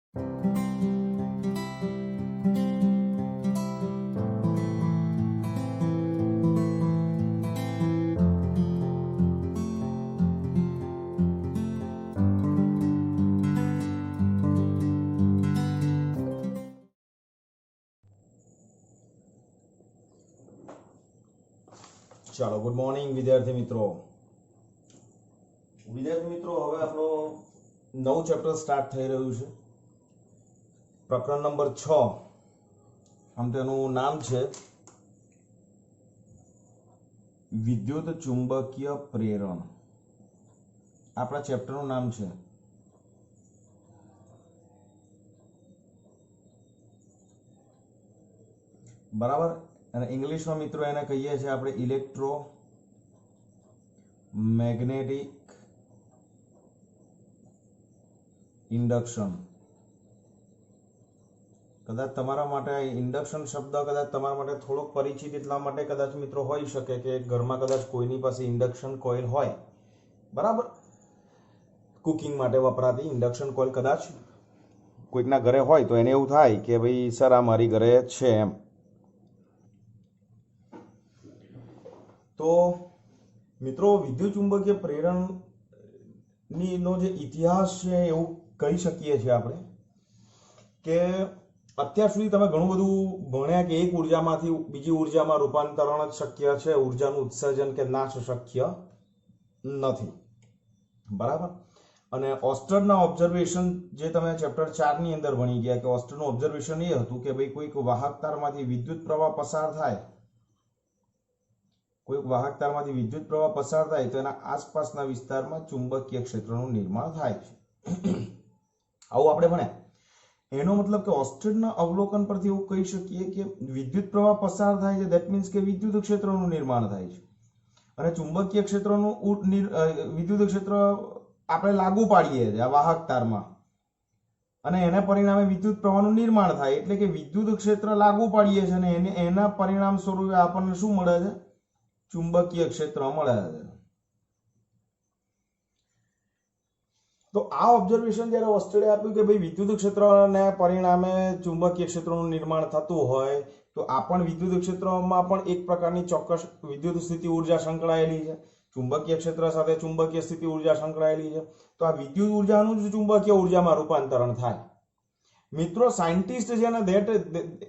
ચાલો good morning વિદ્યાર્થી મિત્રો હવે આપણો નવું ચેપ્ટર સ્ટાર્ટ થઈ રહ્યું છે. પ્રકરણ નંબર 6. આમ તેનું નામ છે વિદ્યુત ચુંબકીય પ્રેરણ. આપણા ચેપ્ટરનું નામ છે. બરાબર. અને ઇંગ્લિશમાં મિત્રો એને કહીએ છીએ આપણે ઇલેક્ટ્રો મેગ્નેટિક ઇન્ડક્શન. કદાચ તમારા માટે ઇન્ડક્શન શબ્દ કદાચ તમારા માટે થોડોક પરિચિત એટલા માટે કદાચ મિત્રો હોઈ શકે કે ઘરમાં કદાચ કોઈની પાસે ઇન્ડક્શન કોઇલ હોય, બરાબર, કુકિંગ માટે વપરાતી ઇન્ડક્શન કોઇલ કદાચ કોઈકના ઘરે હોય તો એને એવું થાય કે ભાઈ સર આ મારી ઘરે છે એમ. તો મિત્રો વિદ્યુત ચુંબકીય પ્રેરણની નો જે ઇતિહાસ છે એવું કહી શકીએ છીએ આપણે કે અત્યાર સુધી તમે ઘણું બધું ભણ્યા કે એક ઉર્જામાંથી બીજી ઉર્જામાં રૂપાંતરણ જ શક્ય છે, ઉર્જાનું ઉત્સર્જન કે નાશ શક્ય નથી, બરાબર. અને ઓસ્ટરના ઓબ્ઝર્વેશન જે તમે ચેપ્ટર 4 ની અંદર ભણી ગયા કે ઓસ્ટરનું ઓબ્ઝર્વેશન એ હતું કે ભાઈ કોઈક વાહક તારમાંથી વિદ્યુત પ્રવાહ પસાર થાય, કોઈક વાહક તારમાંથી વિદ્યુત પ્રવાહ પસાર થાય તો એના આસપાસના વિસ્તારમાં ચુંબકીય ક્ષેત્રનું નિર્માણ થાય છે. આવું આપણે ભણ્યા. એનો મતલબ કે ઓસ્ટરના અવલોકન પરથી એવું કહી શકીએ કે વિદ્યુત પ્રવાહ પસાર થાય છે, ધેટ મીન્સ કે વિદ્યુત ક્ષેત્રનું નિર્માણ થાય છે. અને ચુંબકીય ક્ષેત્રનું વિદ્યુત ક્ષેત્ર આપણે લાગુ પાડીએ છીએ આ વાહક તારમાં અને એના પરિણામે વિદ્યુત પ્રવાહનું નિર્માણ થાય, એટલે કે વિદ્યુત ક્ષેત્ર લાગુ પાડીએ છીએ અને એના પરિણામ સ્વરૂપે આપણને શું મળે છે? ચુંબકીય ક્ષેત્ર મળે છે. તો આ ઓબ્ઝર્વેશન જ્યારે ઓસ્ટ્રે આપ્યું કે ભાઈ વિદ્યુત ક્ષેત્રને પરિણામે ચુંબકીય ક્ષેત્રનું નિર્માણ થતું હોય તો આ પણ વિદ્યુત ક્ષેત્રમાં પણ એક પ્રકારની ચોક્કસ વિદ્યુત સ્થિતિ ઉર્જા સંકળાયેલી છે. ચુંબકીય ક્ષેત્ર સાથે ચુંબકીય સ્થિતિ ઉર્જા સંકળાયેલી છે. તો આ વિદ્યુત ઉર્જાનું જ ચુંબકીય ઉર્જામાં રૂપાંતરણ થાય. મિત્રો સાયન્ટિસ્ટ છે ને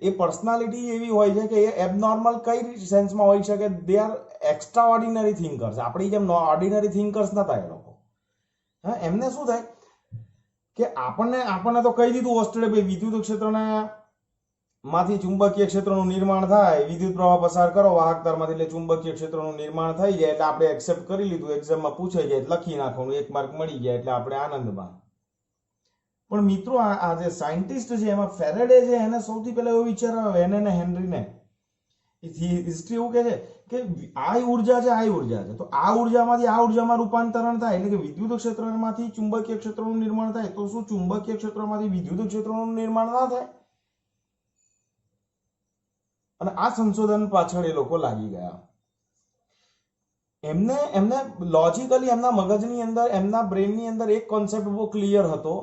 એ પર્સનાલિટી એવી હોય છે કે એ એબનોર્મલ કઈ સેન્સમાં હોઈ શકે? They are extra ordinary thinkers. આપણી જેમ ઓર્ડિનરી થિંકર્સ નતા એ લોકો. હા, એમને શું થાય કે આપણને તો કહી દીધું ઓસ્ટ્રેલિયા ભાઈ વિદ્યુત ક્ષેત્રને માંથી ચુંબકીય ક્ષેત્રનું નિર્માણ થાય, વિદ્યુત પ્રવાહ પસાર કરો વાહક તારમાંથી એટલે ચુંબકીય ક્ષેત્રનું નિર્માણ થઈ જાય એટલે આપણે એક્સેપ્ટ કરી લીધું, એક્ઝામમાં પૂછાઈ જાય લખી નાખવાનું, 1 માર્ક મળી જાય એટલે આપણે આનંદમાં. પણ મિત્રો આ જે સાયન્ટિસ્ટ છે એમાં ફેરેડે છે એને સૌથી પહેલા એવો વિચાર આવ્યો, એને ને હેનરીને. હિસ્ટ્રી એવું કહે છે કે આ ઉર્જા છે, આ ઉર્જા છે, તો આ ઉર્જામાંથી આ ઉર્જામાં રૂપાંતરણ થાય એટલે કે વિદ્યુત ક્ષેત્રમાંથી ચુંબકીય ક્ષેત્રનું નિર્માણ થાય. તો શું ચુંબકીય ક્ષેત્રમાંથી વિદ્યુત ક્ષેત્રનું નિર્માણ ના થાય? અને આ સંશોધન પાછળ એ લોકો લાગી ગયા. એમને લોજિકલી એમના મગજની અંદર, એમના બ્રેનની અંદર એક કોન્સેપ્ટ બહુ ક્લિયર હતો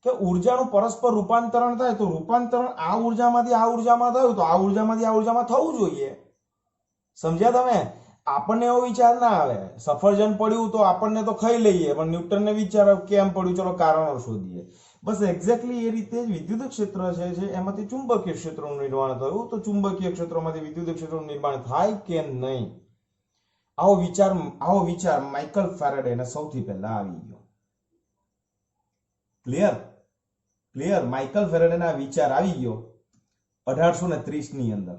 કે ઉર્જાનું પરસ્પર રૂપાંતરણ થાય તો રૂપાંતરણ આ ઉર્જામાંથી આ ઉર્જામાં થયું તો આ ઉર્જામાંથી આ ઉર્જામાં થવું જોઈએ. સમજ્યા તમે? આપણને એવો વિચાર ના આવે, સફરજન પડ્યું તો આપણને તો ખાઈ લઈએ, પણ ન્યૂટનને વિચાર કેમ પડ્યું, ચલો કારણો શોધીએ. બસ એક્ઝેક્ટલી એ રીતે જ વિદ્યુત ક્ષેત્ર છે એમાંથી ચુંબકીય ક્ષેત્રનું નિર્માણ થયું તો ચુંબકીય ક્ષેત્રમાંથી વિદ્યુત ક્ષેત્રનું નિર્માણ થાય કે નહીં? આવો વિચાર માઇકલ ફેરાડેને સૌથી પહેલા આવી ગયો. ક્લિયર? માઇકલ ફેરાડેના વિચાર આવી ગયો 1830 ની અંદર.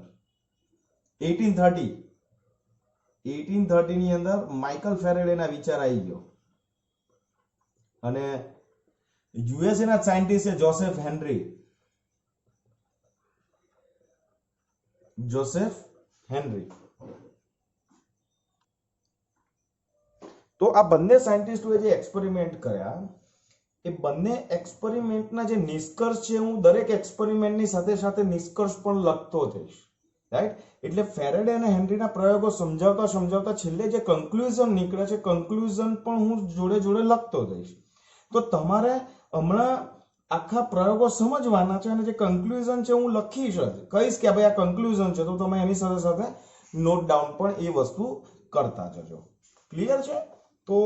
1830 ની અંદર માઇકલ ફેરાડેના વિચાર આવી ગયો. અને યુએસએ ના સાયન્ટિસ્ટ છે જોસેફ હેનરી. તો આ બંને સાયન્ટિસ્ટોએ જે એક્સપેરિમેન્ટ કર્યા એ બંને એક્સપેરિમેન્ટના જે નિષ્કર્ષ છે હું દરેક એક્સપેરિમેન્ટની સાથે સાથે નિષ્કર્ષ પણ લખતો જઈશ, રાઈટ? એટલે ફેરાડે અને હેનરીના પ્રયોગો સમજાવતા છેલ્લે જે કન્ક્લુઝન નીકળે છે કન્ક્લુઝન પણ હું જોડે લખતો જઈશ. તો તમારે હમણાં આખા પ્રયોગો સમજવાના છે અને જે કન્ક્લુઝન છે હું કહીશ કે ભાઈ આ કન્ક્લુઝન છે, તો તમે એની સાથે સાથે નોટ ડાઉન પણ એ વસ્તુ કરતા જજો. ક્લિયર છે? તો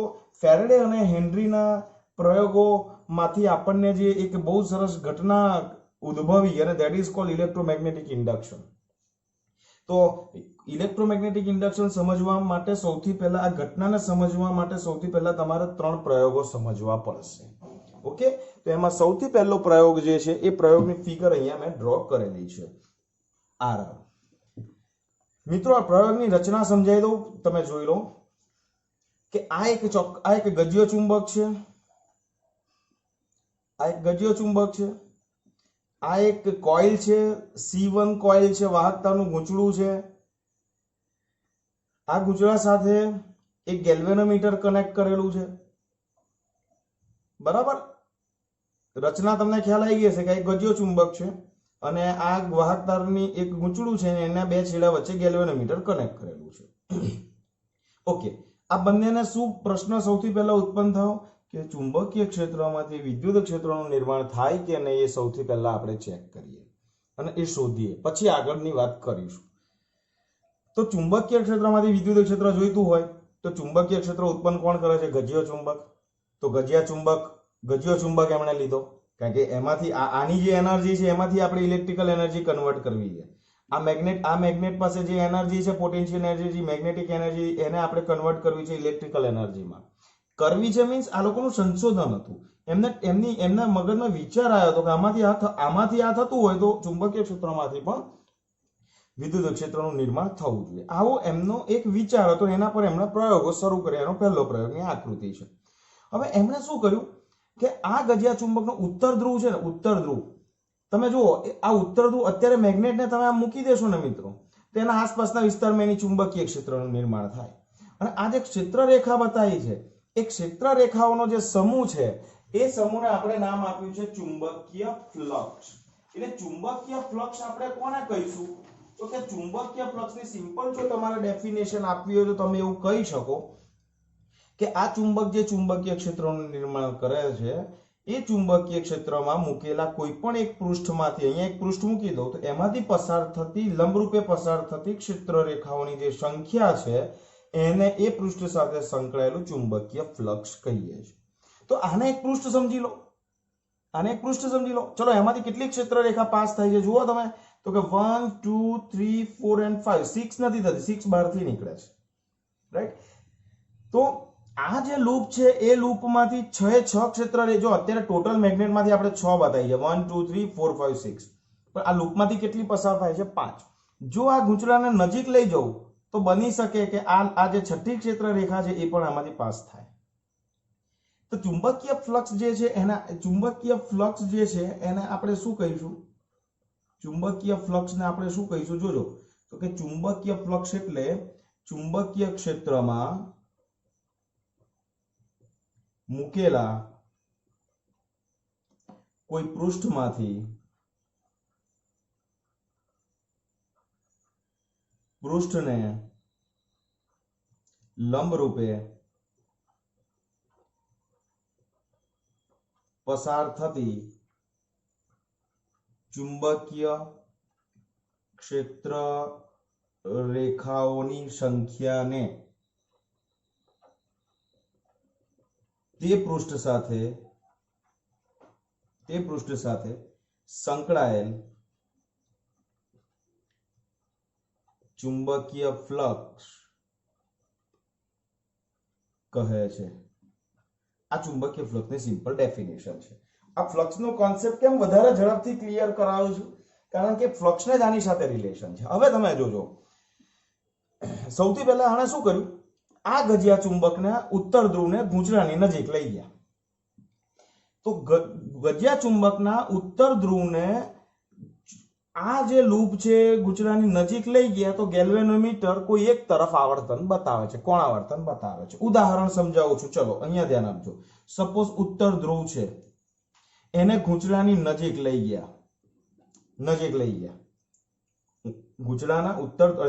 ફેરેડે અને હેનરીના પ્રયોગોમાંથી આપણને જે એક બહુ સરસ ઘટના ઉદ્ભવી અને that is called electromagnetic induction. તો ઇલેક્ટ્રોમેગ્નેટિક ઇન્ડક્શન સમજવા માટે સૌથી પહેલા આ ઘટનાને સમજવા માટે સૌથી પહેલા તમારે 3 પ્રયોગો સમજવા પડશે. ઓકે, તો એમાં સૌથી પહેલો પ્રયોગ જે છે એ પ્રયોગની ફિગર અહીંયા મેં ડ્રો કરેલી છે. આર મિત્રો, આ પ્રયોગની રચના સમજાવી દઉં, તમે જોઈ લો કે આ એક ગજ્ય ચુંબક છે, આ એક ગજ્ય ચુંબક છે, આ એક કોઇલ છે, C1 કોઇલ છે, વાહકતાનું ગૂંચળું છે. આ ગૂંચળા સાથે એક ગેલ્વેનોમીટર કનેક્ટ કરેલું છે. બરાબર, રચના તમને ખ્યાલ આવી ગઈ હશે કે એક ગજ્ય ચુંબક છે અને આ વાહકતારની એક ગૂંચળું છે અને એના 2 છેડા વચ્ચે ગેલ્વેનોમીટર કનેક્ટ કરેલું છે. ઓકે, આ બંનેને શું પ્રશ્ન સૌથી પહેલા ઉત્પન્ન થયો કે ચુંબકીય ક્ષેત્રમાંથી વિદ્યુત ક્ષેત્રનું નિર્માણ થાય કે નહીં, એ સૌથી પહેલા આપણે ચેક કરીએ અને એ શોધીએ, પછી આગળની વાત કરીશું. તો ચુંબકીય ક્ષેત્રમાંથી વિદ્યુત ક્ષેત્ર જોઈતું હોય તો ચુંબકીય ક્ષેત્ર ઉત્પન્ન કોણ કરે છે? ગજ્ય ચુંબક. તો ગજ્ય ચુંબક એમણે લીધો, કારણ કે એમાંથી આની જે એનર્જી છે એમાંથી આપણે ઇલેક્ટ્રિકલ એનર્જી કન્વર્ટ કરવી છે. આ મેગ્નેટ પાસે જે એનર્જી છે, પોટેન્શિયલ એનર્જી, મેગ્નેટિક એનર્જી, એને આપણે કન્વર્ટ કરવી છે ઇલેક્ટ્રિકલ એનર્જીમાં. કરવી છે મીન્સ આ લોકોનું સંશોધન હતું. એમના મગજમાં વિચાર આવ્યો હતો કે આમાંથી આ થતું હોય તો ચુંબકીય ક્ષેત્રમાંથી પણ વિદ્યુત ક્ષેત્રનું નિર્માણ થવું જોઈએ. આવો એમનો એક વિચાર હતો. એના પર એમણે પ્રયોગો શરૂ કર્યા. એનો પહેલો પ્રયોગની આકૃતિ છે. હવે એમણે શું કર્યું કે આ ગજ્યા ચુંબકનો ઉત્તર ધ્રુવ છે ને, ઉત્તર ધ્રુવ તમે જુઓ, આ ઉત્તર ધ્રુવ અત્યારે મેગ્નેટને તમે આમ મૂકી દેશો ને મિત્રો, તેના આસપાસના વિસ્તારમાં એની ચુંબકીય ક્ષેત્રનું નિર્માણ થાય. અને આ જે ક્ષેત્ર રેખા બતાવી છે, એ ક્ષેત્ર રેખાઓનો જે સમૂહ છે એ સમૂહને આપણે નામ આપ્યું છે ચુંબકીય ફ્લક્સ. એટલે ચુંબકીય ફ્લક્સ આપણે કોને કહીશું? તો કે ચુંબકીય ફ્લક્સની સિમ્પલ જો તમારે ડેફિનેશન આપવી હોય તો તમે એવું કહી શકો કે આ ચુંબક જે ચુંબકીય ક્ષેત્રનું નિર્માણ કરે છે એ ચુંબકીય ક્ષેત્રમાં મૂકેલા કોઈ પણ એક પૃષ્ઠમાંથી, અહીંયા એક પૃષ્ઠ મૂકી દો તો એમાંથી પસાર થતી, લંબરૂપે પસાર થતી ક્ષેત્ર રેખાઓની જે સંખ્યા છે એને એ પૃષ્ઠ સાથે સંકળાયેલું ચુંબકીય ફ્લક્સ કહીએ છીએ. તો આને એક પૃષ્ઠ સમજી લો, ચલો એમાંથી કેટલી ક્ષેત્ર રેખા પાસ થાય છે જુઓ તમે, તો કે 1 2 3 4 and 5, 6 નથી થતી, 6 બહારથી નીકળે છે, રાઈટ? તો આ જે લૂપ છે એ લૂપમાંથી 6 ક્ષેત્ર જો અત્યારે ટોટલ મેગ્નેટમાંથી આપણે 6 બતાવી છે, 1 2 3 4 5 6, પણ આ લૂપમાંથી કેટલી પસાર થાય છે? 5. જો આ ગૂંચળાને નજીક લઈ જવું તો બની શકે કે આ જે છઠ્ઠી ક્ષેત્ર રેખા છે એ પણ આમાંથી પાસ થાય. તો ચુંબકીય ફ્લક્સ જે છે એને આપણે શું કહીશું? ચુંબકીય ફ્લક્સને આપણે શું કહીશું? જોજો, તો કે ચુંબકીય ફ્લક્સ એટલે ચુંબકીય ક્ષેત્રમાં મૂકેલા કોઈ પૃષ્ઠમાંથી પૃષ્ઠને લંબરૂપે પસાર થતી ચુંબકીય ક્ષેત્ર રેખાઓની સંખ્યાને તે પૃષ્ઠ સાથે સંકળાયેલ ચુંબકીય ફ્લક્સ કહે છે. આ ચુંબકીય ફ્લક્સની સિમ્પલ ડેફિનેશન છે. આ ફ્લક્સનો કોન્સેપ્ટ કેમ વધારે ઝડપથી ક્લિયર કરાવું છું? કારણ કે ફ્લક્સને જ આની સાથે રિલેશન છે. હવે તમે જોજો, સૌથી પહેલા આણે શું કર્યું? આ ગજ્યા ચુંબકના ઉત્તર ધ્રુવને ગૂંચળાની નજીક લઈ ગયા. તો ગજ્યા ચુંબકના ઉત્તર ધ્રુવને આ જે લૂપ છે ગૂંચળાની નજીક લઈ ગયા તો ગેલ્વેનોમીટર કોઈ એક તરફ આવર્તન બતાવે છે. કોણ આવર્તન બતાવે છે? ઉદાહરણ સમજાવું છું. ચલો અહીંયા ધ્યાન આપજો. સપોઝ ઉત્તર ધ્રુવ છે, એને ગૂંચળાની નજીક લઈ ગયા, ગૂંચળાના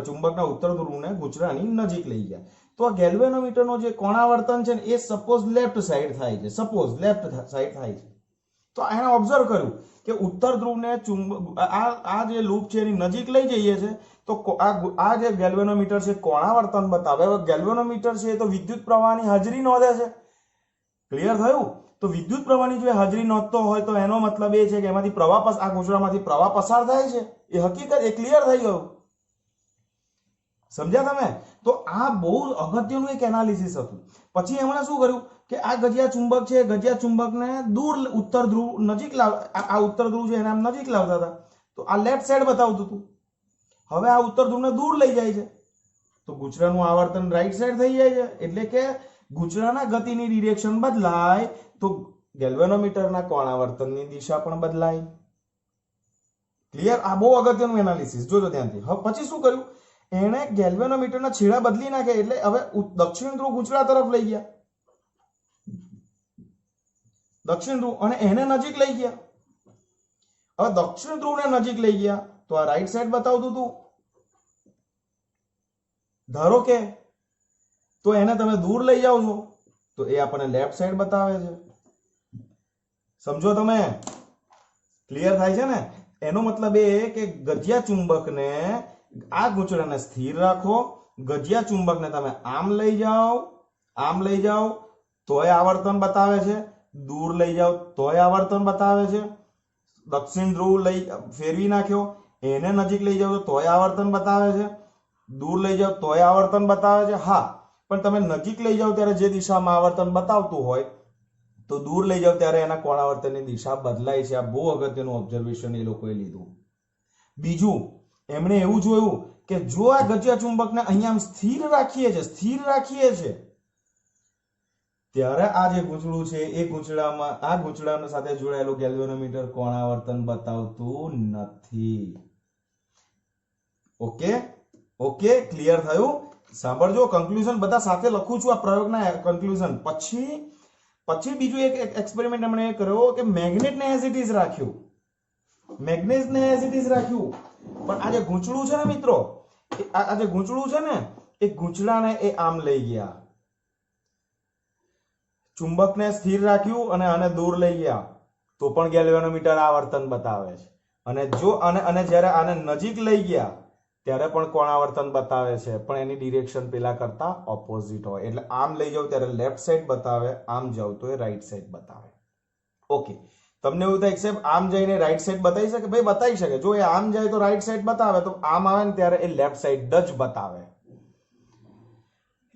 ચુંબકના ઉત્તર ધ્રુવને ગૂંચળાની નજીક લઈ ગયા. તો આ ગેલ્વેનોમીટરનો જે કોણાવર્તન છે ને એ સપોઝ લેફ્ટ સાઈડ થાય છે, તો એને ઓબ્ઝર્વ કર્યું કે ઉત્તર ધ્રુવને આ જે લૂપ છે એની નજીક લઈ જઈએ છે તો આ જે ગેલ્વેનોમીટર છે કોણાવર્તન બતાવે. હવે ગેલ્વેનોમીટર છે એ તો વિદ્યુત પ્રવાહની હાજરી નોંધે છે. ક્લિયર થયું? તો વિદ્યુત પ્રવાહની જો હાજરી નોંધતો હોય તો એનો મતલબ એ છે કે એમાંથી આ ગૂંચળામાંથી પ્રવાહ પસાર થાય છે. એ હકીકત એ ક્લિયર થઈ ગયું. સમજ્યા તમે? તો આ બહુ અગત્યનું એક એનાલિસિસ હતું. પછી એમણે શું કર્યું કે આ ગજિયા ચુંબક છે, ગજિયા ચુંબકને દૂર ઉત્તર ધ્રુવ નજીક આ ઉત્તર ધ્રુવ છે એને આમ નજીક લાવતા હતા. તો આ લેફ્ટ સાઈડ બતાવતું હતું. હવે આ ઉત્તર ધ્રુવને દૂર લઈ જાય છે તો ગૂંચળાનું આવર્તન રાઈટ સાઈડ થઈ જાય છે. એટલે કે ગૂંચળાના ગતિની ડિરેક્શન બદલાય તો ગેલ્વેનોમીટરના કોણાવર્તનની દિશા પણ બદલાય. ક્લિયર? આ બહુ અગત્યનું એનાલિસિસ, જોજો ધ્યાનથી. હવે પછી શું કર્યું? એણે ગેલ્વેનોમીટરના છેડા બદલી નાખ્યા. એટલે હવે દક્ષિણ ધ્રુવ ગૂંચળા તરફ લઈ ગયા, દક્ષિણ ધ્રુવ, અને એને નજીક લઈ ગયા. હવે દક્ષિણ ધ્રુવને નજીક લઈ ગયા તો આ રાઈટ સાઈડ બતાવતું હતું. ધારો કે તો એને તમે દૂર લઈ જાઓ છો તો એ આપણને લેફ્ટ સાઈડ બતાવે છે. સમજો તમે? ક્લિયર થાય છે ને? એનો મતલબ એ કે ગજિયા ચુંબકને આ ગૂંચળાને સ્થિર રાખો, ગજિયા ચુંબકને તમે આમ લઈ જાઓ તોય આવર્તન બતાવે છે, દૂર લઈ જાઓ તોય આવર્તન બતાવે છે. દક્ષિણ ધ્રુવ ફેરવી નાખ્યો, એને નજીક લઈ જાઓ તોય આવર્તન બતાવે છે, દૂર લઈ જાઓ તોય આવર્તન બતાવે છે. હા, પણ તમે નજીક લઈ જાઓ ત્યારે જે દિશામાં આવર્તન બતાવતું હોય તો દૂર લઈ જાઓ ત્યારે એના કોણાવર્તનની દિશા બદલાય છે. આ બહુ અગત્યનું ઓબ્ઝર્વેશન એ લોકોએ લીધું. બીજું, એમણે એવું જોયું કે જો આ ગજિયા ચુંબકને અહીંયા સ્થિર રાખીએ છે ત્યારે આ જે ગૂંચળું છે એ આ ગૂંચળાના સાથે જોડાયેલું ગેલ્વેનોમીટર કોણાવર્તન બતાવતું નથી. ઓકે, ક્લિયર થયું? સાંભળજો, કન્ક્લુઝન બધા સાથે લખું છું, આ પ્રયોગના કન્ક્લુઝન. પછી બીજું એક એક્સપેરિમેન્ટ એમણે કર્યો કે મેગ્નેટને એઝ ઇટ ઇઝ રાખ્યું. પણ આ જે ગૂંચળું છે ને મિત્રો, આ જે ગૂંચળું છે ને એ ગૂંચળાને એ આમ લઈ ગયા, ચુંબકને સ્થિર રાખ્યું અને આને દૂર લઈ ગયા તો પણ ગેલ્વેનોમીટર આવર્તન બતાવે છે. અને જ્યારે આને નજીક લઈ ગયા ત્યારે પણ કોણાવર્તન બતાવે છે, પણ એની ડિરેક્શન પેલા કરતા ઓપોઝિટ હોય. એટલે આમ લઈ જાવ ત્યારે લેફ્ટ સાઈડ બતાવે, આમ જાવ તો એ રાઈટ સાઈડ બતાવે. ઓકે, તમને એવું થાય સાહેબ આમ જઈને રાઈટ સાઈડ બતાવી શકે? ભાઈ બતાવી શકે. જો એ આમ જાય તો રાઈટ સાઈડ બતાવે, તો આમ આવે ને ત્યારે એ લેફ્ટ સાઈડ જ બતાવે.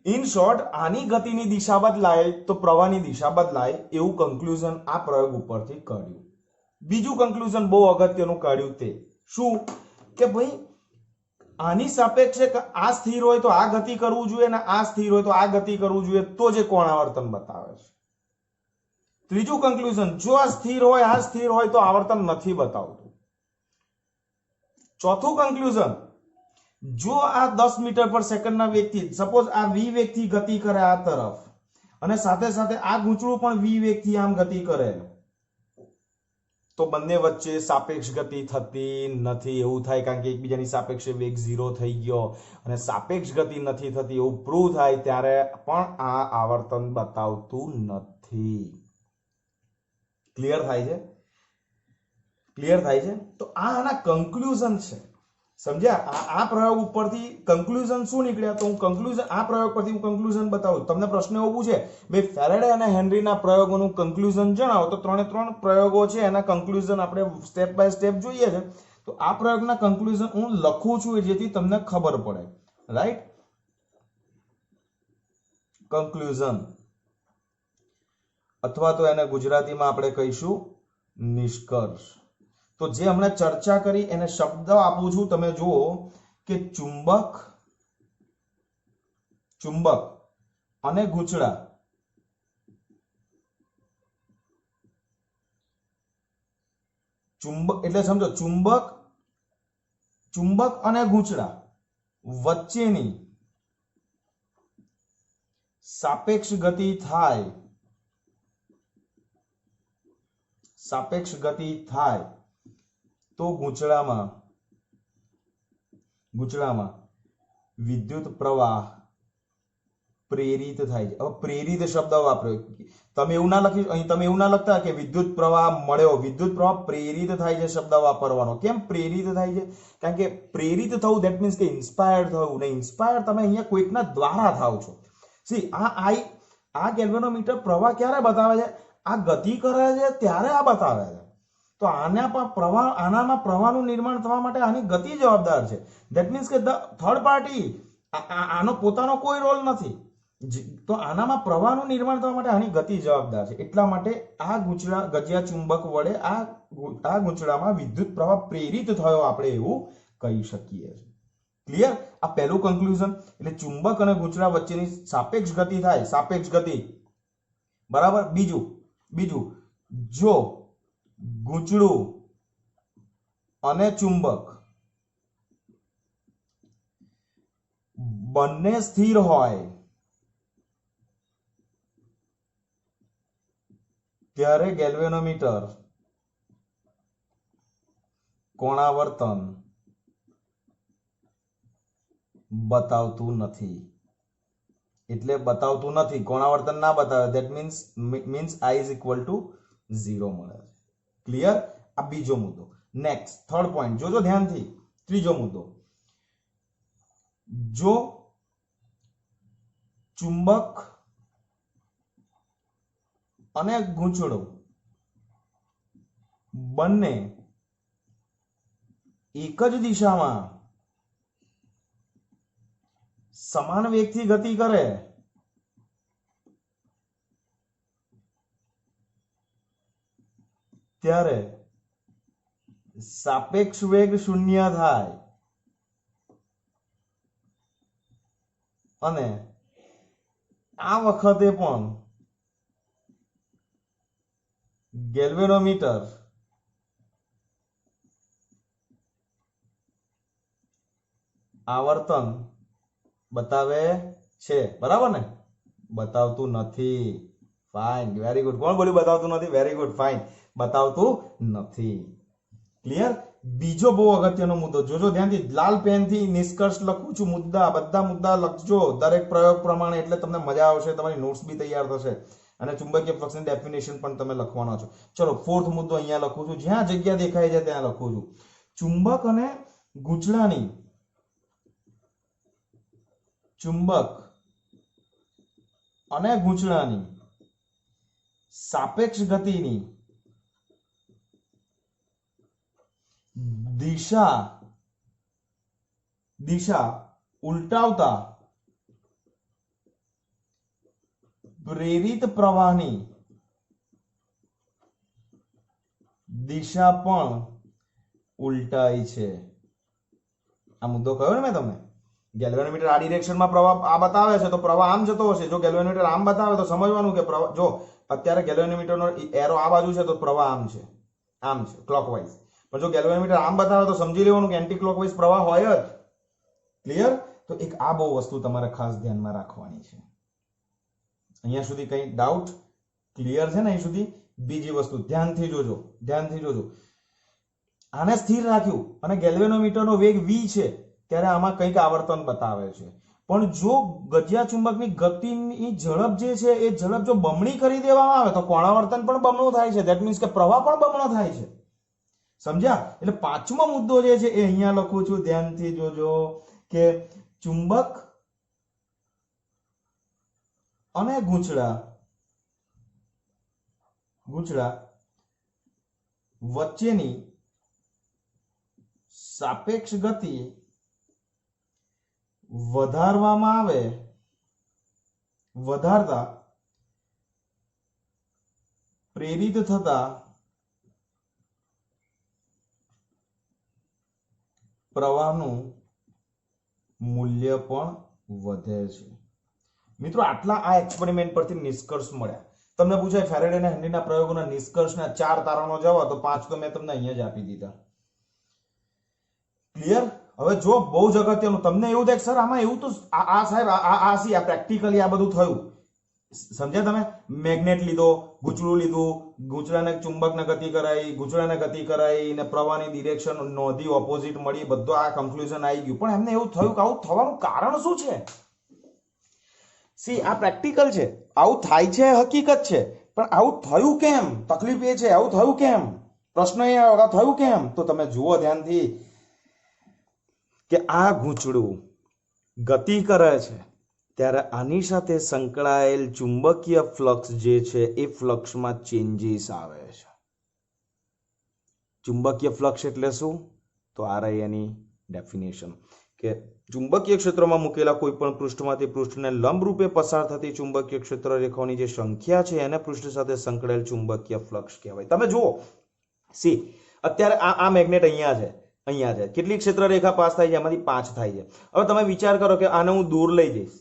ઇન શોર્ટ, આની ગતિની દિશા બદલાય તો પ્રવાહની દિશા બદલાય, એવું કન્ક્લુઝન આ પ્રયોગ ઉપરથી કાઢ્યું. બીજું કન્ક્લુઝન બહુ અગત્યનું કાઢ્યું, તે શું કે ભાઈ આની સાપેક્ષે આ સ્થિર હોય તો આ ગતિ કરવું જોઈએ અને આ સ્થિર હોય તો આ ગતિ કરવું જોઈએ, તો જે કોણાવર્તન બતાવે છે. ત્રીજું કન્ક્લુઝન, જો આ સ્થિર હોય તો આવર્તન નથી બતાવતું. ચોથું કન્ક્લુઝન, જો આ 10 મીટર પર સેકન્ડના વેગથી, સપોઝ આ v વેગથી ગતિ કરે આ તરફ અને સાથે સાથે આ ગૂંચળું પણ v વેગથી આમ ગતિ કરે તો બંને વચ્ચે સાપેક્ષ ગતિ થતી નથી. એવું થાય કારણ કે એકબીજાની સાપેક્ષે વેગ 0 થઈ ગયો અને સાપેક્ષ ગતિ નથી થતી એવું પ્રૂવ થાય ત્યારે પણ આ આવર્તન બતાવતું નથી. ક્લિયર થાય છે? તો આ આના કન્ક્લુઝન છે. સમજ્યા? આ પ્રયોગ ઉપરથી કન્ક્લુઝન શું નીકળ્યા? તો આ પ્રયોગ પરથી હું કન્ક્લુઝન બતાવું. તમને પ્રશ્ન એવો પૂછે, ભાઈ ફેરેડે અને હેનરીના પ્રયોગોનું કન્ક્લુઝન જણાવો, તો 3 પ્રયોગો છે એના કન્ક્લુઝન આપણે સ્ટેપ બાય સ્ટેપ જોઈએ છે. તો આ પ્રયોગના કન્ક્લુઝન હું લખું છું જેથી તમને ખબર પડે. રાઈટ? કન્ક્લુઝન, અથવા તો એને ગુજરાતીમાં આપણે કહીશું નિષ્કર્ષ. તો જે હમણાં ચર્ચા કરી એને શબ્દ આપું છું, તમે જુઓ કે ચુંબક અને ગૂંચળા એટલે સમજો ચુંબક અને ગૂંચળા વચ્ચેની સાપેક્ષ ગતિ થાય તો ગૂંચળામાં વિદ્યુત પ્રવાહ પ્રેરિત થાય છે. હવે પ્રેરિત શબ્દ વાપર્યો, તમે એવું ના લખી, અહીં તમે એવું ના લખતા કે વિદ્યુત પ્રવાહ મળ્યો. વિદ્યુત પ્રવાહ પ્રેરિત થાય છે શબ્દ વાપરવાનો. કેમ પ્રેરિત થાય છે? કારણ કે પ્રેરિત થવું ધેટ મીન્સ કે ઇન્સ્પાયર્ડ થવું, ને ઇન્સ્પાયર તમે અહીંયા કોઈકના દ્વારા થાવ છો. સી આ ગેલ્વેનોમીટર પ્રવાહ ક્યારે બતાવે છે? આ ગતિ કરે છે ત્યારે આ બતાવે છે. તો આનામાં પ્રવાહનું નિર્માણ થવા માટે આની ગતિ જવાબદાર છે. ધેટ મીન્સ કે થર્ડ પાર્ટી, આનો પોતાનો કોઈ રોલ નથી. તો આનામાં પ્રવાહનું નિર્માણ થવા માટે આની ગતિ જવાબદાર છે. એટલા માટે આ ગજિયા ચુંબક વડે આ ગૂંચળામાં વિદ્યુત પ્રવાહ પ્રેરિત થયો, આપણે એવું કહી શકીએ છીએ. ક્લિયર? આ પહેલું કન્ક્લુઝન. એટલે ચુંબક અને ગૂંચળા વચ્ચેની સાપેક્ષ ગતિ થાય, સાપેક્ષ ગતિ. બરાબર. બીજું જો ગૂંચળું અને ચુંબક બંને સ્થિર હોય ત્યારે ગેલ્વેનોમીટર કોણાવર્તન બતાવતું નથી. એટલે બતાવતું નથી, કોણાવર્તન ના બતાવે. That means I is equal to 0 મળે છે. ક્લિયર? આ બીજો મુદ્દો. નેક્સ્ટ થર્ડ પોઈન્ટ જોજો ધ્યાનથી. ત્રીજો મુદ્દો, જો ચુંબક અને ગૂંચળો બંને એક જ દિશામાં સમાન વેગથી ગતિ કરે ત્યારે સાપેક્ષ વેગ 0 થાય અને આ વખતે પણ ગેલ્વેનોમીટર આવર્તન બતાવે છે. બરાબર ને? બતાવતું નથી. Fine, very good. કોણ બોલ્યું બતાવતું નથી? વેરી ગુડ, ફાઇન, બતાવતું નથી. ક્લિયર? બીજો બહુ અગત્યનો મુદ્દો જોજો ધ્યાનથી. લાલ પેનથી નિષ્કર્ષ લખું છું. બધા મુદ્દા લખજો દરેક પ્રયોગ પ્રમાણે, એટલે તમને મજા આવશે. તમારી નોટ્સ બી તૈયાર થશે અને ચુંબકીય ફ્લક્સની ડેફિનેશન પણ તમે લખવાના છો. ચલો, ફોર્થ મુદ્દો અહીંયા લખું છું. જ્યાં જગ્યા દેખાય છે ત્યાં લખું છું. ચુંબક અને ગૂંચળાની સાપેક્ષ ગતિની દિશા ઉલટાવતા પ્રેરિત પ્રવાહની દિશા પણ ઉલટાઈ છે. આ મુદ્દો કયો ને મેં તમને? ગેલ્વેનોમીટર આ ડિરેક્શનમાં પ્રવાહ આ બતાવે છે તો પ્રવાહ આમ જતો હશે. જો ગેલ્વેનોમીટર આમ બતાવે તો સમજવાનું કે પ્રવાહ, જો અત્યારે ગેલ્વેનોમીટરનો એરો આ બાજુ છે તો પ્રવાહ આમ છે ક્લોકવાઇઝ. પણ જો ગેલ્વેનોમીટર આમ બતાવે તો સમજી લેવાનું કે એન્ટી ક્લોકવાઇઝ પ્રવાહ હોય જ. ક્લિયર? તો એક આ બહુ વસ્તુ તમારે ખાસ ધ્યાનમાં રાખવાની છે. અહીંયા સુધી કઈ ડાઉટ? ક્લિયર છે ને અહીં સુધી? બીજી વસ્તુ ધ્યાનથી જોજો. આને સ્થિર રાખ્યું અને ગેલ્વેનોમીટરનો વેગ v છે ત્યારે આમાં કંઈક આવર્તન બતાવે છે. પણ જો ગજિયા ચુંબકની ગતિની ઝડપ જે છે એ ઝડપ જો બમણી કરી દેવામાં આવે તો કોણાવર્તન પણ બમણું થાય છે. ધેટ મીન્સ કે પ્રવાહ પણ બમણો થાય છે. સમજ્યા? એટલે પાંચમો મુદ્દો જે છે એ અહીંયા લખું છું. ધ્યાનથી જોજો કે ચુંબક અને ગૂંચળા વચ્ચેની સાપેક્ષ ગતિ વધારતા પ્રેરિત થતા પ્રવાહનું મૂલ્ય પણ વધે છે. મિત્રો, આટલા આ એક્સપેરિમેન્ટ પરથી નિષ્કર્ષ મળ્યા. તમને પૂછાય ફેરેડે અને હેનરીના પ્રયોગોના નિષ્કર્ષના 4 તારણો જવા, તો 5 તો મેં તમને અહીંયા જ આપી દીધા. ક્લિયર? હવે જો બહુ જ અગત્યનું, તમને એવું થાય સર આમાં એવું તો આ સાહેબ આ પ્રેક્ટિકલી આ બધું થયું. સમજ્યા તમે? મેગ્નેટ લીધો, ગૂંચળું લીધું, ગૂંચળાને ચુંબકને ગતિ કરાઈ, ગૂંચળાને ગતિ કરાઈ ને પ્રવાહની ડિરેક્શન નોંધી ઓપોઝિટ મળી, બધું આ કન્ક્લુઝન આવી ગયું. પણ એમને એવું થયું કે આવું થવાનું કારણ શું છે? સી, આ પ્રેક્ટિકલ છે, આવું થાય છે, હકીકત છે. પણ આવું થયું કેમ? તકલીફ એ છે આવું થયું કેમ? પ્રશ્ન એ થયું કેમ? તો તમે જુઓ ધ્યાનથી કે આ ગૂંચળું ગતિ કરે છે ત્યારે આની સાથે સંકળાયેલ ચુંબકીય ફ્લક્સ જે છે એ ફ્લક્સમાં ચેન્જીસ આવે છે. ચુંબકીય ફ્લક્સ એટલે શું? તો આ રહી એની ડેફિનેશન કે ચુંબકીય ક્ષેત્રમાં મૂકેલા કોઈ પણ પૃષ્ઠમાંથી પૃષ્ઠને લંબ રૂપે પસાર થતી ચુંબકીય ક્ષેત્ર રેખાઓની જે સંખ્યા છે એને પૃષ્ઠ સાથે સંકળાયેલ ચુંબકીય ફ્લક્સ કહેવાય. તમે જુઓ સી અત્યારે આ મેગ્નેટ અહીંયા છે કેટલી ક્ષેત્ર રેખા પાસ થાય છે? એમાંથી 5 થાય છે. હવે તમે વિચાર કરો કે આને હું દૂર લઈ જઈશ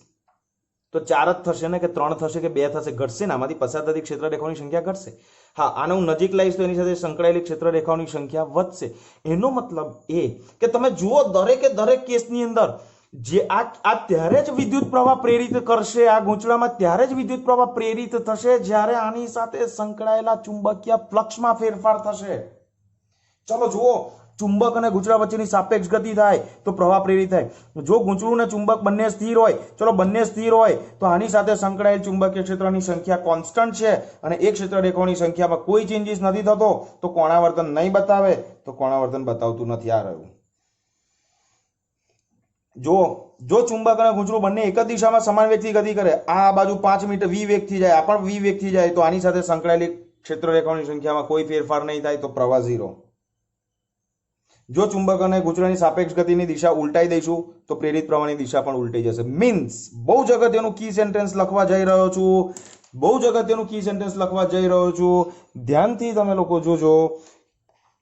તો 4 જ થશે ને કે 3 થશે કે 2 થશે? ઘટશે ને, આમાંથી પસાર થતી ક્ષેત્ર રેખાઓની સંખ્યા ઘટશે. હા, આને હું નજીક લાવીશ તો એની સાથે સંકળાયેલી ક્ષેત્ર રેખાઓની સંખ્યા વધશે. એનો મતલબ એ કે તમે જુઓ દરેકે દરેક કેસની અંદર જે આ ત્યારે જ વિદ્યુત પ્રવાહ પ્રેરિત કરશે, આ ગૂંચળામાં ત્યારે જ વિદ્યુત પ્રવાહ પ્રેરિત થશે જ્યારે આની સાથે સંકળાયેલા ચુંબકીય ફ્લક્સમાં ફેરફાર થશે. ચલો જુઓ, ચુંબક અને ગૂંચળા વચ્ચેની સાપેક્ષ ગતિ થાય તો પ્રવાહ પ્રેરિત થાય. જો ગૂંચળું ને ચુંબક બંને સ્થિર હોય, ચલો બંને સ્થિર હોય તો આની સાથે સંકળાયેલ ચુંબકીય ક્ષેત્રની સંખ્યા કોન્સ્ટન્ટ છે અને એક ક્ષેત્ર રેખાઓની સંખ્યામાં કોઈ ચેન્જીસ નથી થતો તો કોણાવર્તન નહીં બતાવે, તો કોણાવર્તન બતાવતું નથી. આ રહ્યું. જો ચુંબક અને ગૂંચળું બંને એક જ દિશામાં સમાન વેગથી ગતિ કરે, આ બાજુ 5 મીટર v વેગથી જાય, આ પણ v વેગથી જાય, તો આની સાથે સંકળાયેલી ક્ષેત્ર રેખાઓની સંખ્યામાં કોઈ ફેરફાર નહીં થાય તો પ્રવાહ 0. જો ચુંબક અને ગૂંચળાની સાપેક્ષ ગતિની દિશા ઉલટાઈ દઈશું તો પ્રેરિત પ્રવાહની દિશા પણ ઉલટાઈ જશે. મીન્સ બહુ જ અગત્યનું કી સેન્ટેન્સ લખવા જઈ રહ્યો છું, ધ્યાનથી તમે લોકો જોજો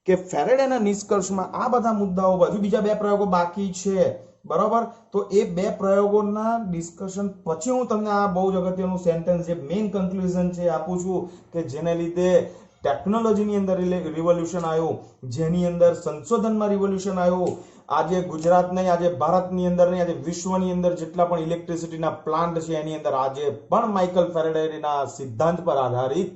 કે ફેરેડેના નિષ્કર્ષમાં આ બધા મુદ્દાઓ, હજુ બીજા 2 પ્રયોગો બાકી છે, બરાબર? તો એ 2 પ્રયોગોના ડિસ્કશન પછી હું તમને આ બહુ જ અગત્યનું સેન્ટેન્સ જે મેઇન કન્ક્લુઝન છે આપું છું કે જેને લીધે ટેકનોલોજીની અંદર રિવોલ્યુશન આવ્યું, જેની અંદર સંશોધનમાં રિવોલ્યુશન આવ્યું. આજે ગુજરાત નહીં, આજે ભારતની અંદર નહીં, આજે વિશ્વની અંદર જેટલા પણ ઇલેક્ટ્રિસિટીના પ્લાન્ટ છે એની અંદર આજે પણ માઇકલ ફેરેડેના સિદ્ધાંત પર આધારિત,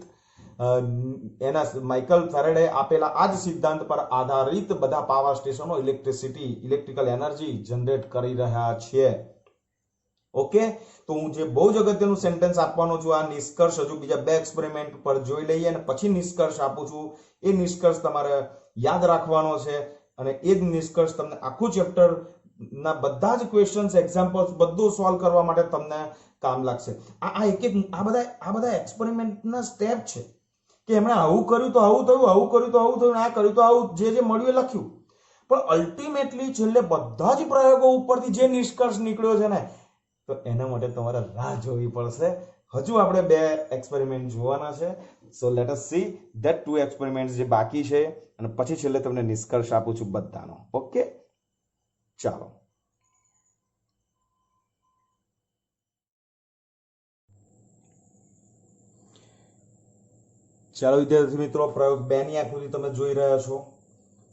માઇકલ ફેરેડે આપેલા આ જ સિદ્ધાંત પર આધારિત બધા પાવર સ્ટેશનો ઇલેક્ટ્રિકલ એનર્જી જનરેટ કરી રહ્યા છે. ઓકે, તો હું જે બહુ જ અગત્યનું સેન્ટેન્સ આપવાનો છું, આ નિષ્કર્ષ હજુ બીજા 2 એક્સપેરિમેન્ટ પર જોઈ લઈએ અને પછી નિષ્કર્ષ આપું છું. એ નિષ્કર્ષ તમારે યાદ રાખવાનો છે અને એ જ નિષ્કર્ષ તમને આખું ચેપ્ટર ના બધા જ ક્વેશ્ચન્સ, એક્ઝામ્પલ્સ બધું સોલ્વ કરવા માટે તમને કામ લાગશે. આ બધા એક્સપેરિમેન્ટના સ્ટેપ છે કે એમણે આવું કર્યું તો આવું થયું, આવું કર્યું તો આવું થયું, આ કર્યું તો આવું, જે મળ્યું એ લખ્યું. પણ અલ્ટિમેટલી છેલ્લે બધા જ પ્રયોગો ઉપરથી જે નિષ્કર્ષ નીકળ્યો છે ને, તો એના માટે તમારે રાહ જોવી પડશે. હજુ આપણે 2 એક્સપેરિમેન્ટ જોવાના છે. So let S C that 2 experiments જે બાકી છે અને પછી છેલ્લે તમને નિષ્કર્ષ આપું છું બધાનો. ઓકે, ચાલો. વિદ્યાર્થી મિત્રો, પ્રયોગ 2 ની આકૃતિ તમે જોઈ રહ્યા છો.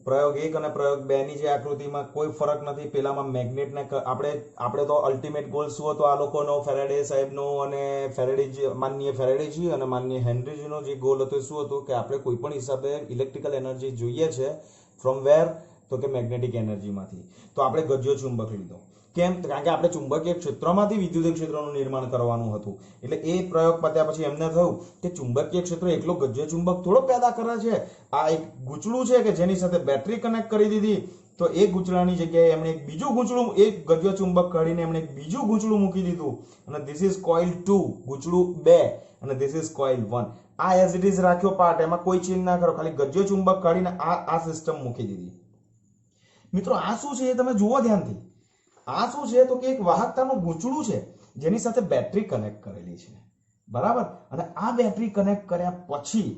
પ્રયોગ 1 અને પ્રયોગ 2 ની જે આકૃતિમાં કોઈ ફરક નથી. પેલામાં મેગ્નેટને આપણે તો અલ્ટિમેટ ગોલ શું હતો આ લોકોનો, ફેરાડે સાહેબનો અને માનનીય ફેરાડેજી અને માનનીય હેનરીજીનો જે ગોલ હતો શું હતો કે આપણે કોઈ પણ હિસાબે ઇલેક્ટ્રિકલ એનર્જી જોઈએ છે. From where? તો કે મેગ્નેટિક એનર્જીમાંથી. તો આપણે ગજ્યો ચુંબક લીધો. કેમ? કારણ કે આપણે ચુંબકીય ક્ષેત્રમાંથી વિદ્યુત ક્ષેત્રનું નિર્માણ કરવાનું હતું. એટલે એ પ્રયોગ પત્યા પછી એમને થયું કે ચુંબકીય ક્ષેત્ર એકલો ગજ્યો ચુંબક થોડો પેદા કરે છે. આ એક ગૂંચળું છે કે જેની સાથે બેટરી કનેક્ટ કરી દીધી, તો એક ગૂંચળાની જગ્યાએ એમણે એક બીજું ગૂંચળું, એક ગજ્યો ચુંબક કાઢીને એમણે એક બીજું ગૂંચળું મૂકી દીધું અને ધીસ ઇઝ કોઇલ 2, ગૂંચળું 2, અને ધીસ ઇઝ કોઇલ 1. આ એઝ ઇટ ઇઝ રાખ્યો પાર્ટ, એમાં કોઈ ચેન્જ ના કરો, ખાલી ગજ્યો ચુંબક કાઢીને આ સિસ્ટમ મૂકી દીધી. મિત્રો, આ શું છે એ તમે જુઓ ધ્યાનથી. આ શું છે તો કે એક વાહકતાનું ગૂંચળું છે જેની સાથે બેટરી કનેક્ટ કરેલી છે, બરાબર? અને આ બેટરી કનેક્ટ કર્યા પછી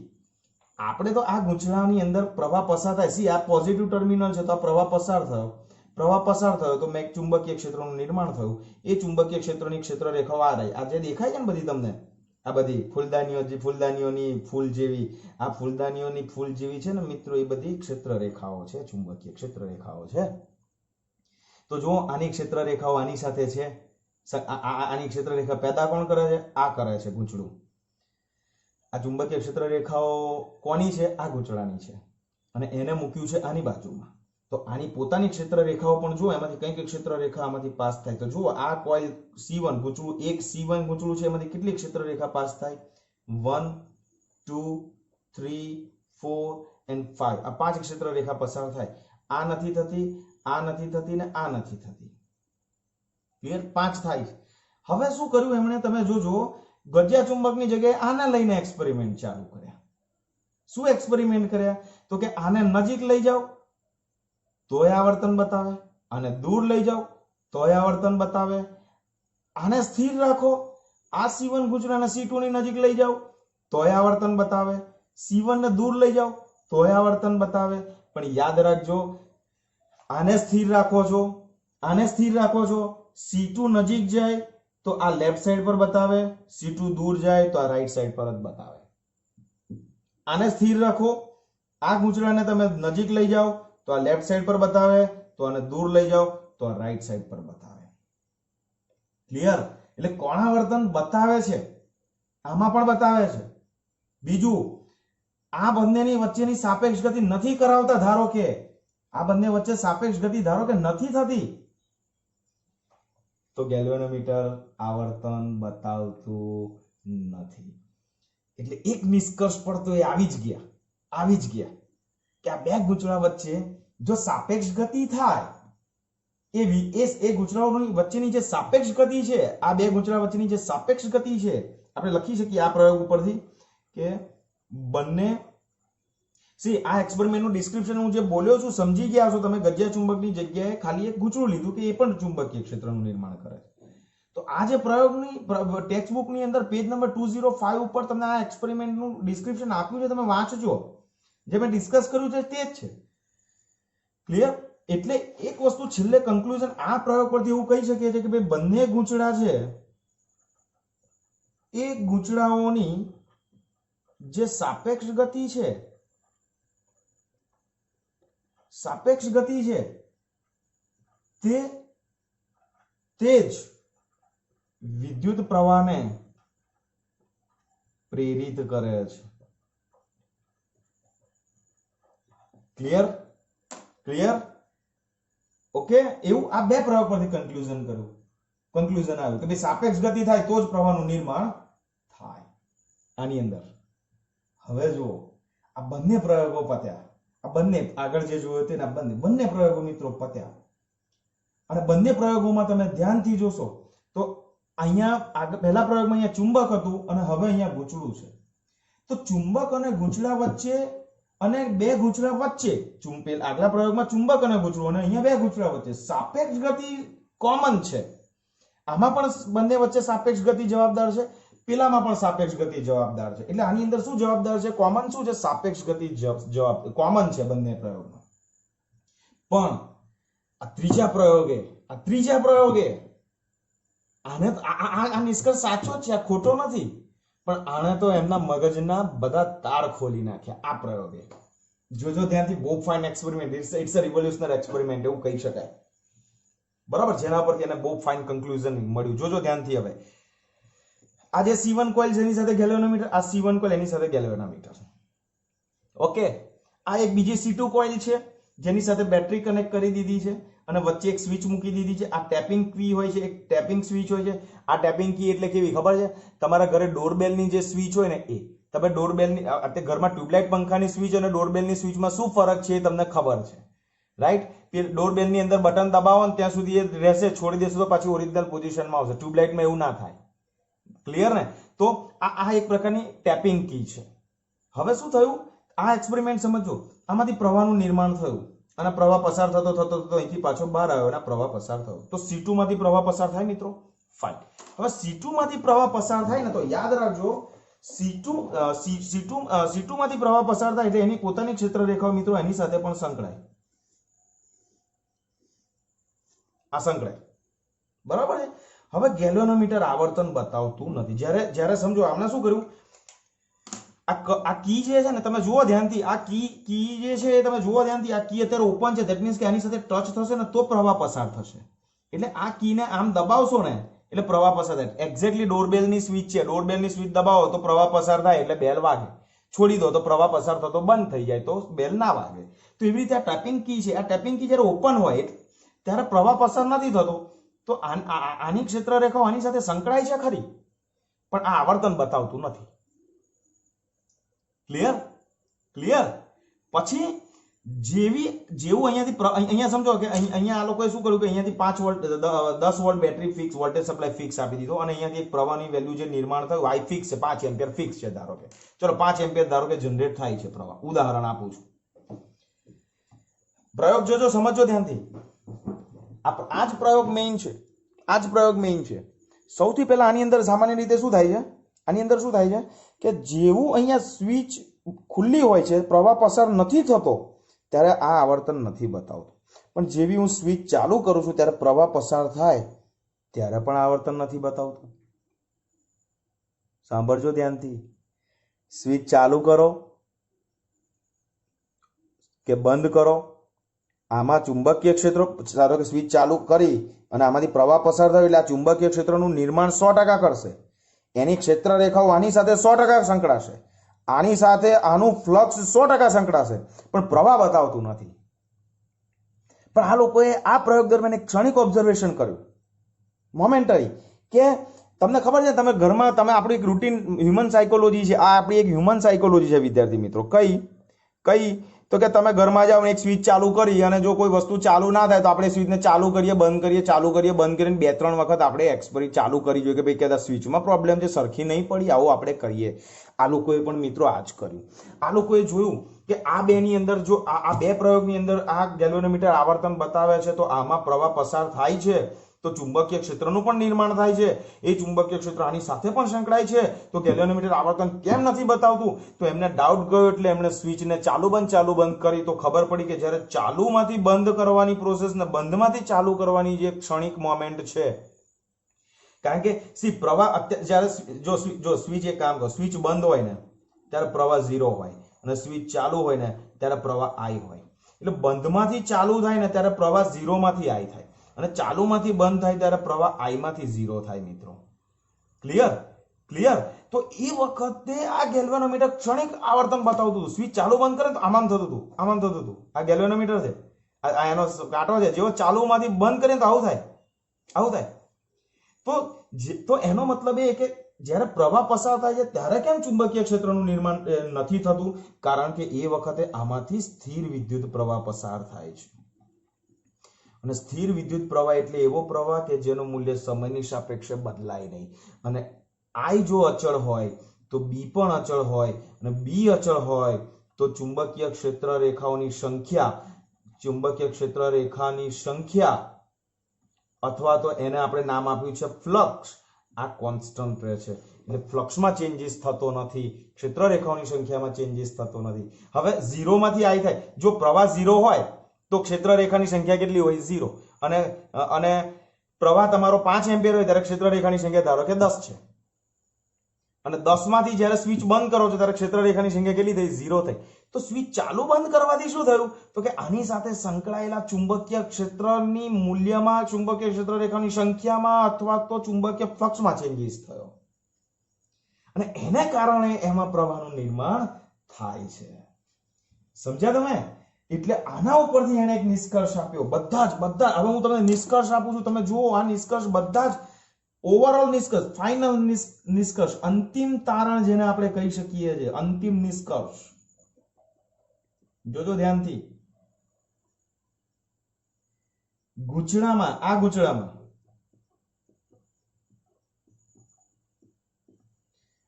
આપણે તો આ ગૂંચળાની અંદર પ્રવાહ પસાર થાય. સી આ પોઝિટિવ ટર્મિનલ છે તો આ પ્રવાહ પસાર થયો તો મેં ચુંબકીય ક્ષેત્રનું નિર્માણ થયું. એ ચુંબકીય ક્ષેત્રની ક્ષેત્ર રેખાઓ આ રહી, આ જે દેખાય છે ને બધી તમને, આ બધી ફૂલદાનીઓની ફૂલ જેવી, આ ફૂલદાનીઓની ફૂલ જેવી છે ને મિત્રો, એ બધી ક્ષેત્ર રેખાઓ છે, ચુંબકીય ક્ષેત્ર રેખાઓ છે. તો જો આની ક્ષેત્ર રેખાઓ આની સાથે છે, આની ક્ષેત્ર રેખા પેદા કોણ કરે છે? આ કરે છે ગૂંચળું. આ ચુંબકીય ક્ષેત્ર રેખાઓ કોની છે? આ ગૂંચળાની છે અને એને મૂક્યું છે આની બાજુમાં. તો આની પોતાની ક્ષેત્ર રેખાઓ પણ જો એમાંથી કઈ ક્ષેત્ર રેખા આમાંથી પાસ થાય. તો જુઓ આ કોઇલ C1 ગૂંચળું, એક C1 ગૂંચળું છે, એમાંથી કેટલી ક્ષેત્ર રેખા પાસ થાય? 1, 2 3 4 એન્ડ 5 આ 5 ક્ષેત્ર રેખા પસાર થાય. આ નથી થતી, આ નથી થતી ને આ નથી થતી. ક્લિયર? 5 થાય. હવે શું કર્યું એમણે, તમે જોજો, ગજિયા ચુંબકની જગ્યાએ આને લઈને એક્સપેરિમેન્ટ ચાલુ કર્યા. શું એક્સપેરિમેન્ટ કર્યા? તો કે આને નજીક લઈ જાઓ તોય આવર્તન બતાવે, આને દૂર લઈ જાઓ તોય આવર્તન બતાવે. આને સ્થિર રાખો, આ C1 ગૂંચળાને C2 ની નજીક લઈ જાઓ તોય આવર્તન બતાવે, C1 ને દૂર લઈ જાઓ તોય આવર્તન બતાવે. પણ યાદ રાખજો, આને સ્થિર રાખો છો, આને સ્થિર રાખો છો, C2 નજીક જાય તો આ લેફ્ટ સાઈડ પર બતાવે, C2 દૂર જાય તો આ રાઈટ સાઈડ પર જ બતાવે. આને સ્થિર રાખો, આ ગૂંચળાને તમે નજીક લઈ જાઓ તો આ લેફ્ટ સાઈડ પર બતાવે, તો આને દૂર લઈ જાઓ તો આ રાઈટ સાઈડ પર બતાવે. ક્લિયર? એટલે કોણાવર્તન બતાવે છે, આમાં પણ બતાવે છે. બીજું, આ બંનેની વચ્ચેની સાપેક્ષ ગતિ નથી કરાવતા. ધારો કે આ બંને વચ્ચે સાપેક્ષ ગતિ ધારો કે નથી થતી, તો ગેલ્વેનોમીટર આવર્તન બતાવતું નથી. એટલે એક નિષ્કર્ષ પર તો એ આવી જ ગયા કે આ બે ગૂંચળા વચ્ચે જો સાપેક્ષ ગતિ થાય, એ ગૂંચળાઓની વચ્ચેની જે સાપેક્ષ ગતિ છે, આ બે ગૂંચળા વચ્ચેની જે સાપેક્ષ ગતિ છે, આપણે લખી શકીએ આ પ્રયોગ ઉપરથી કે બંને આ એક્સપેરિમેન્ટનું ડિસ્ક્રિપ્શન હું જે બોલ્યો છું સમજી ગયા છો તમે. ગજિયા ચુંબકની જગ્યાએ ખાલી એક ગૂંચળું લીધું કે એ પણ ચુંબકીય ક્ષેત્રનું નિર્માણ કરે છે. તો આ જે પ્રયોગની ટેક્સ્ટ બુકની અંદર પેજ નંબર 205 ઉપર તમને આ એક્સપેરિમેન્ટનું ડિસ્ક્રિપ્શન આપ્યું છે, તમે વાંચજો. જે મેં ડિસ્કસ કર્યું છે તે જ છે. ક્લિયર? એટલે એક વસ્તુ છેલ્લે કન્ક્લુઝન આ પ્રયોગ પરથી એવું કહી શકીએ છીએ કે ભાઈ બંને ગૂંચળા છે એ ગૂંચળાઓની જે સાપેક્ષ ગતિ છે તે જ વિદ્યુત પ્રવાહને પ્રેરિત કરે છે. ક્લિયર? ઓકે, એવું આ બે પ્રયોગ પરથી કન્ક્લુઝન આવ્યું કે ભાઈ સાપેક્ષ ગતિ થાય તો જ પ્રવાહનું નિર્માણ થાય આની અંદર. હવે જુઓ, આ બંને પ્રયોગો પત્યા, આ બંને આગળ જે જોયું તેના બંને પ્રયોગો મિત્રો પત્યા. અને બંને પ્રયોગોમાં તમે ધ્યાનથી જોશો તો અહીંયા પહેલા પ્રયોગમાં અહીંયા ચુંબક હતું અને હવે અહીંયા ગૂંચળું છે. તો ચુંબક અને ગૂંચળા વચ્ચે અને બે ગૂંચળા વચ્ચે, આગલા પ્રયોગમાં ચુંબક અને ગૂંચળું અને અહીંયા બે ગૂંચળા વચ્ચે સાપેક્ષ ગતિ કોમન છે. આમાં પણ બંને વચ્ચે સાપેક્ષ ગતિ જવાબદાર છે, પેલામાં પણ સાપેક્ષ ગતિ જવાબદાર છે. એટલે આની અંદર શું જવાબદાર છે? કોમન શું છે? સાપેક્ષ ગતિ જવાબ કોમન છે બંને પ્રયોગમાં. પણ આ ત્રીજા પ્રયોગે આને આ નિષ્કર્ષ સાચો જ છે, આ ખોટો નથી, પણ આણે તો એમના મગજના બધા તાર ખોલી નાખ્યા આ પ્રયોગે. જોજો ધ્યાનથી, Bob fine experiment, it's a revolutionary experiment એવું કહી શકાય. બરાબર? જેના પરથી એને બોબ ફાઇન કન્ક્લુઝન મળ્યું. જોજો ધ્યાનથી. હવે આ જે C1 કોઇલ જેની સાથે ગેલ્વેનોમીટર, આ C1 કોઇલ એની સાથે ગેલ્વેનોમીટર. ઓકે, આ એક બીજી C2 કોઇલ છે જેની સાથે બેટરી કનેક્ટ કરી દીધી છે અને વચ્ચે એક સ્વિચ મૂકી દીધી છે. આ ટેપિંગ કી હોય છે, એક ટેપિંગ સ્વિચ હોય છે. આ ટેપિંગ કી એટલે કેવી ખબર છે? તમારા ઘરે ડોરબેલની જે સ્વિચ હોય ને એ, તમે ડોરબેલની અત્યારે ઘરમાં ટ્યુબલાઇટ પંખાની સ્વિચ અને ડોરબેલની સ્વિચમાં શું ફરક છે એ તમને ખબર છે, રાઈટ? કે ડોરબેલની અંદર બટન દબાવો ને ત્યાં સુધી એ રહેશે, છોડી દેશો તો પાછી ઓરિજિનલ પોઝિશનમાં આવશે. ટ્યુબલાઇટમાં એવું ના થાય. ક્લિયર ને? તો આ એક પ્રકારની ટેપિંગ કી છે. હવે શું થયું? આ એક્સપેરિમેન્ટ સમજો, આમાંથી પ્રવાહનું નિર્માણ થયું અને પ્રવાહ પસાર થતો અહીંથી પાછો બહાર આવ્યો અને પ્રવાહ પસાર થયો. તો C2 માંથી પ્રવાહ પસાર થાય મિત્રો? ફાઇન. હવે C2 માંથી પ્રવાહ પસાર થાય ને તો યાદ રાખજો, C2 માંથી પ્રવાહ પસાર થાય એટલે એની પોતાની ક્ષેત્ર રેખાઓ મિત્રો એની સાથે પણ સંકળાય. આ સંકળાય. બરાબર છે? હવે ગેલ્વેનોમીટર આવર્તન બતાવતું નથી. જ્યારે સમજો આમને શું કર્યું, આ કી જે છે ને તમે જુઓ ધ્યાનથી, આ કી જે છે તમે જુઓ ધ્યાનથી, આ કી અત્યારે ઓપન છે, ધેટ મીન્સ કે આની સાથે ટચ થશે ને તો પ્રવાહ પસાર થશે. એટલે આ કીને આમ દબાવશો ને એટલે પ્રવાહ પસાર થાય. એક્ઝેક્ટલી ડોરબેલની સ્વિચ છે, ડોરબેલની સ્વિચ દબાવો તો પ્રવાહ પસાર થાય એટલે બેલ વાગે, છોડી દો તો પ્રવાહ પસાર થતો બંધ થઈ જાય તો બેલ ના વાગે. તો એવી રીતે આ ટેપિંગ કી છે, આ ટેપિંગ કી જ્યારે ઓપન હોય ત્યારે પ્રવાહ પસાર નથી થતો. તો આની ક્ષેત્ર રેખાઓ આની સાથે સંકળાય છે ખરી, પણ આ આવર્તન બતાવતું નથી. ક્લિયર ક્લિયર પછી જેવું અહીંયા સમજો કે અહીંયા આ લોકોએ શું કર્યું કે અહીંયાથી 5 volt 10 volt battery fix voltage supply fix આપી દીધો અને અહીંયાથી એક પ્રવાહની વેલ્યુ જે નિર્માણ થયું આઈ ફિક્સ છે 5 એમ્પિયર ફિક્સ છે ધારો કે ચલો 5 એમ્પિયર ધારો કે જનરેટ થાય છે પ્રવાહ ઉદાહરણ આપું છું પ્રયોગ જોજો સમજો ધ્યાનથી આ જ પ્રયોગ મેઇન છે સૌથી પહેલા આની અંદર સામાન્ય રીતે શું થાય છે કે જેવું અહીંયા સ્વિચ ખુલ્લી હોય છે પ્રવાહ પસાર નથી થતો ત્યારે આ આવર્તન નથી બતાવતું પણ જેવી હું સ્વિચ ચાલુ કરું છું ત્યારે પ્રવાહ પસાર થાય ત્યારે પણ આવર્તન નથી બતાવતું સાંભળજો ધ્યાનથી સ્વિચ ચાલુ કરો કે બંધ કરો આમાં ચુંબકીય ક્ષેત્ર ધારો કે સ્વિચ ચાલુ કરી અને આમાંથી પ્રવાહ પસાર થયો એટલે આ ચુંબકીય ક્ષેત્રનું નિર્માણ 100% કરશે એની ક્ષેત્ર રેખાઓ આની સાથે 100% સંકળાશે આની સાથે આનું ફ્લક્સ 100% સંકળાશે પણ પ્રવાહ બતાવતું નથી પણ આ લોકોએ આ પ્રયોગ દરમિયાન એક ક્ષણિક ઓબ્ઝર્વેશન કર્યું મોમેન્ટરી કે તમને ખબર છે તમે ઘરમાં તમે આપણી એક રૂટીન હ્યુમન સાયકોલોજી છે આ આપણી એક હ્યુમન સાયકોલોજી છે વિદ્યાર્થી મિત્રો કઈ તો કે તમે ઘરમાં જાઓ ને એક સ્વિચ ચાલુ કરી અને જો કોઈ વસ્તુ ચાલુ ના થાય તો આપણે સ્વિચને ચાલુ કરીએ બંધ કરીએ ચાલુ કરીએ બંધ કરીને 2-3 વખત આપણે એક્સપેરિમેન્ટ ચાલુ કરી જોઈએ કે ભાઈ કદાચ સ્વિચમાં પ્રોબ્લેમ છે સરખી નહીં પડી આવું આપણે કરીએ આ લોકોએ પણ મિત્રો આ જ કર્યું આ લોકોએ જોયું કે આ બેની અંદર જો આ બે પ્રયોગની અંદર આ ગેલ્વેનોમીટર આવર્તન બતાવે છે તો આમાં પ્રવાહ પસાર થાય છે તો ચુંબકીય ક્ષેત્રનું પણ નિર્માણ થાય છે એ ચુંબકીય ક્ષેત્ર આની સાથે પણ સંકળાય છે તો ગેલ્વેનોમીટર આવર્તન કેમ નથી બતાવતું તો એમને ડાઉટ ગયો એટલે એમણે સ્વિચને ચાલુ બંધ કરી તો ખબર પડી કે જ્યારે ચાલુમાંથી બંધ કરવાની પ્રોસેસ ને બંધમાંથી ચાલુ કરવાની જે ક્ષણિક મોમેન્ટ છે કારણ કે પ્રવાહ જ્યારે જો સ્વિચ એક કામ કરો સ્વિચ બંધ હોય ને ત્યારે પ્રવાહ 0 હોય અને સ્વિચ ચાલુ હોય ને ત્યારે પ્રવાહ I હોય એટલે બંધમાંથી ચાલુ થાય ને ત્યારે પ્રવાહ 0 માંથી I થાય અને ચાલુમાંથી બંધ થાય ત્યારે પ્રવાહ I માંથી 0 થાય મિત્રો ક્લિયર તો એ વખતે આ ગેલ્વેનોમીટર ક્ષણિક આવર્તન બતાવતું હતું સ્વિચ ચાલુ બંધ કરે તો આમ થતું હતું આ ગેલ્વેનોમીટર છે આ એનો કાંટો છે જેવો ચાલુમાંથી બંધ કરે તો આવું થાય તો એનો મતલબ એ કે જ્યારે પ્રવાહ પસાર થાય છે ત્યારે કેમ ચુંબકીય ક્ષેત્રનું નિર્માણ નથી થતું કારણ કે એ વખતે આમાંથી સ્થિર વિદ્યુત પ્રવાહ પસાર થાય છે અને સ્થિર વિદ્યુત પ્રવાહ એટલે એવો પ્રવાહ કે જેનું મૂલ્ય સમયની સાપેક્ષે બદલાય નહીં અને I જો અચળ હોય તો B પણ અચળ હોય અને B અચળ હોય તો ચુંબકીય ક્ષેત્ર રેખાની સંખ્યા અથવા તો એને આપણે નામ આપ્યું છે ફ્લક્સ આ કોન્સ્ટન્ટ રહે છે એટલે ફ્લક્સમાં ચેન્જીસ થતો નથી ક્ષેત્ર રેખાઓની સંખ્યામાં ચેન્જીસ થતો નથી હવે 0 માંથી I થાય જો પ્રવાહ 0 હોય તો ક્ષેત્ર રેખાની સંખ્યા કેટલી હોય 0 અને પ્રવાહ તમારો 5 એમ્પિયર હોય ત્યારે ક્ષેત્ર રેખાની સંખ્યા ધારો કે 10 છે અને 10 માંથી જ્યારે સ્વિચ બંધ કરો છો ત્યારે ક્ષેત્ર રેખાની સંખ્યા કેટલી થઈ 0 થઈ તો સ્વિચ ચાલુ બંધ કરવાથી શું થયું તો કે આની સાથે સંકળાયેલા ચુંબકીય ક્ષેત્રની મૂલ્યમાં ચુંબકીય ક્ષેત્ર રેખાની સંખ્યામાં અથવા તો ચુંબકીય ફ્લક્સમાં ચેન્જીસ થયો અને એને કારણે એમાં પ્રવાહનું નિર્માણ થાય છે સમજ્યા તમે એટલે આના ઉપરથી એને એક નિષ્કર્ષ આપ્યો બધા હવે હું તમને નિષ્કર્ષ આપું છું તમે જુઓ આ નિષ્કર્ષ બધા જ ઓવરઓલ નિષ્કર્ષ ફાઇનલ નિષ્કર્ષ અંતિમ તારણ જેને આપણે કહી શકીએ છીએ અંતિમ નિષ્કર્ષ જોજો ધ્યાનથી ગૂંચળામાં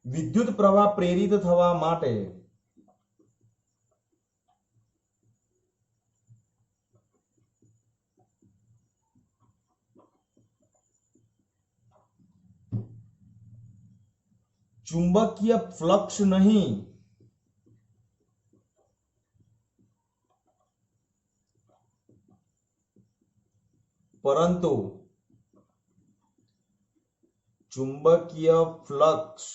વિદ્યુત પ્રવાહ પ્રેરિત થવા માટે ચુંબકીય ફ્લક્સ નહીં પરંતુ ચુંબકીય ફ્લક્સ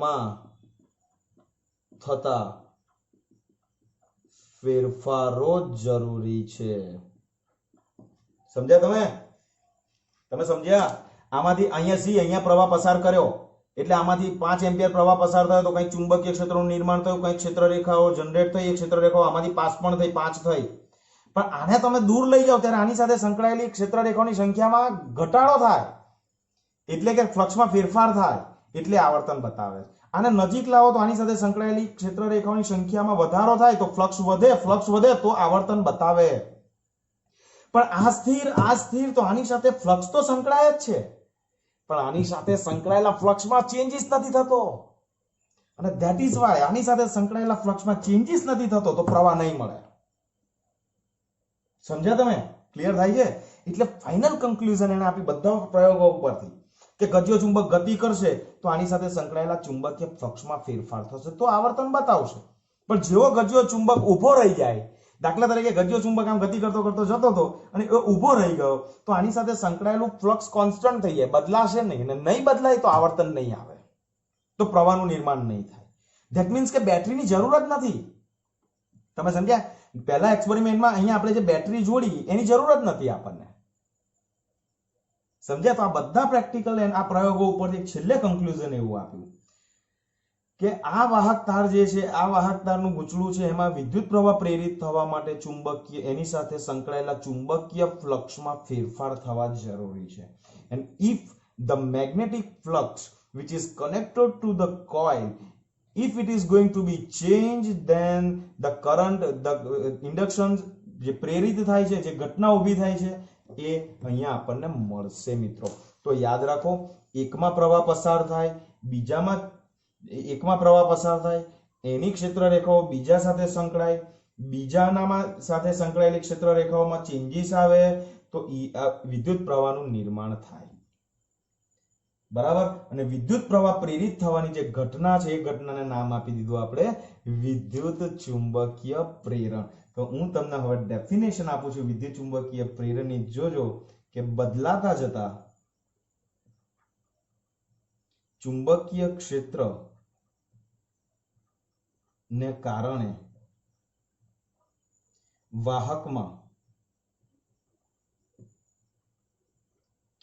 માં થતા ફેરફારો જરૂરી છે સમજ્યા તમે સમજ્યા આમાંથી અહીંયા પ્રવાહ પસાર કર્યો એટલે આમાંથી 5 એમ્પિયર પ્રવાહ પસાર થયો તો કંઈક ચુંબકીય ક્ષેત્રનું નિર્માણ થયું કંઈક ક્ષેત્ર રેખાઓ જનરેટ થઈ એ ક્ષેત્ર રેખાઓ આમાંથી પાસ પણ થઈ 5 થઈ પણ આને તમે દૂર લઈ જાઓ ત્યારે આની સાથે સંકળાયેલી ક્ષેત્ર રેખાઓની સંખ્યામાં ઘટાડો થાય એટલે કે ફ્લક્સમાં ફેરફાર થાય એટલે આવર્તન બતાવે. આને નજીક લાવો તો આની સાથે સંકળાયેલી ક્ષેત્ર રેખાઓની સંખ્યામાં વધારો થાય તો ફ્લક્સ વધે તો આવર્તન બતાવે. પણ આ સ્થિર તો આની સાથે ફ્લક્સ તો સંકળાય જ છે, પણ આની સાથે સંકળાયેલા ફ્લક્સમાં ચેન્જીસ નથી થતો, અને ધેટ ઇઝ વાય આની સાથે સંકળાયેલા ફ્લક્સમાં ચેન્જીસ નથી થતો તો પ્રવાહ નહીં મળે. સમજ્યા તમે? ક્લિયર થાય છે? એટલે ફાઇનલ કન્ક્લુઝન એને આપી બધા પ્રયોગો ઉપરથી કે ગજ્યો ચુંબક ગતિ કરશે તો આની સાથે સંકળાયેલા ચુંબકીય ફ્લક્સમાં ફેરફાર થશે તો આવર્તન બતાવશે. પણ જેવો ગજ્યો ચુંબક ઊભો રહી જાય, દાખલા તરીકે ગજ્યો ચુંબક આમ ગતિ કરતો કરતો જતો હતો અને એ ઊભો રહી ગયો તો આની સાથે સંકળાયેલું ફ્લક્સ કોન્સ્ટન્ટ થઈ જાય, બદલાશે નહીં, અને નહીં બદલાય તો આવર્તન નહીં આવે, તો પ્રવાહનું નિર્માણ નહીં થાય. ધેટ મીન્સ કે બેટરીની જરૂર જ નથી. તમે સમજ્યા? પહેલા એક્સપેરિમેન્ટમાં અહીંયા આપણે જે બેટરી જોડી એની જરૂર જ નથી આપણને. સમજ્યા? તો આ બધા પ્રેક્ટિકલ આ પ્રયોગો ઉપરથી છેલ્લે કન્ક્લુઝન એવું આપ્યું કે આ વાહક તાર જે છે, આ વાહક તારનું ગૂંચળું છે, એમાં વિદ્યુત પ્રવાહ પ્રેરિત થવા માટે ચુંબકીય એની સાથે સંકળાયેલા ચુંબકીય ફ્લક્સમાં ફેરફાર થવા જરૂરી છે. And if the magnetic flux which is connected to the coil, if it is going to be changed, then the current, the induction જે પ્રેરિત થાય છે, જે ઘટના ઊભી થાય છે એ અહીંયા આપણને મળશે મિત્રો. તો યાદ રાખો, એકમાં પ્રવાહ પસાર થાય, એકમાં પ્રવાહ પસાર થાય, એની ક્ષેત્ર રેખાઓ બીજા સાથે સંકળાય, બીજાનામાં સાથે સંકળાયેલી ક્ષેત્ર રેખાઓમાં ચેન્જીસ આવે તો વિદ્યુત પ્રવાહનું નિર્માણ થાય. બરાબર? અને વિદ્યુત પ્રવાહ પ્રેરિત થવાની જે ઘટના છે એ ઘટનાને નામ આપી દીધું આપણે વિદ્યુત ચુંબકીય પ્રેરણ. તો હું તમને હવે ડેફિનેશન આપું છું વિદ્યુત ચુંબકીય પ્રેરણની. જોજો કે બદલાતા જતા ચુંબકીય ક્ષેત્ર ને કારણે વાહકમાં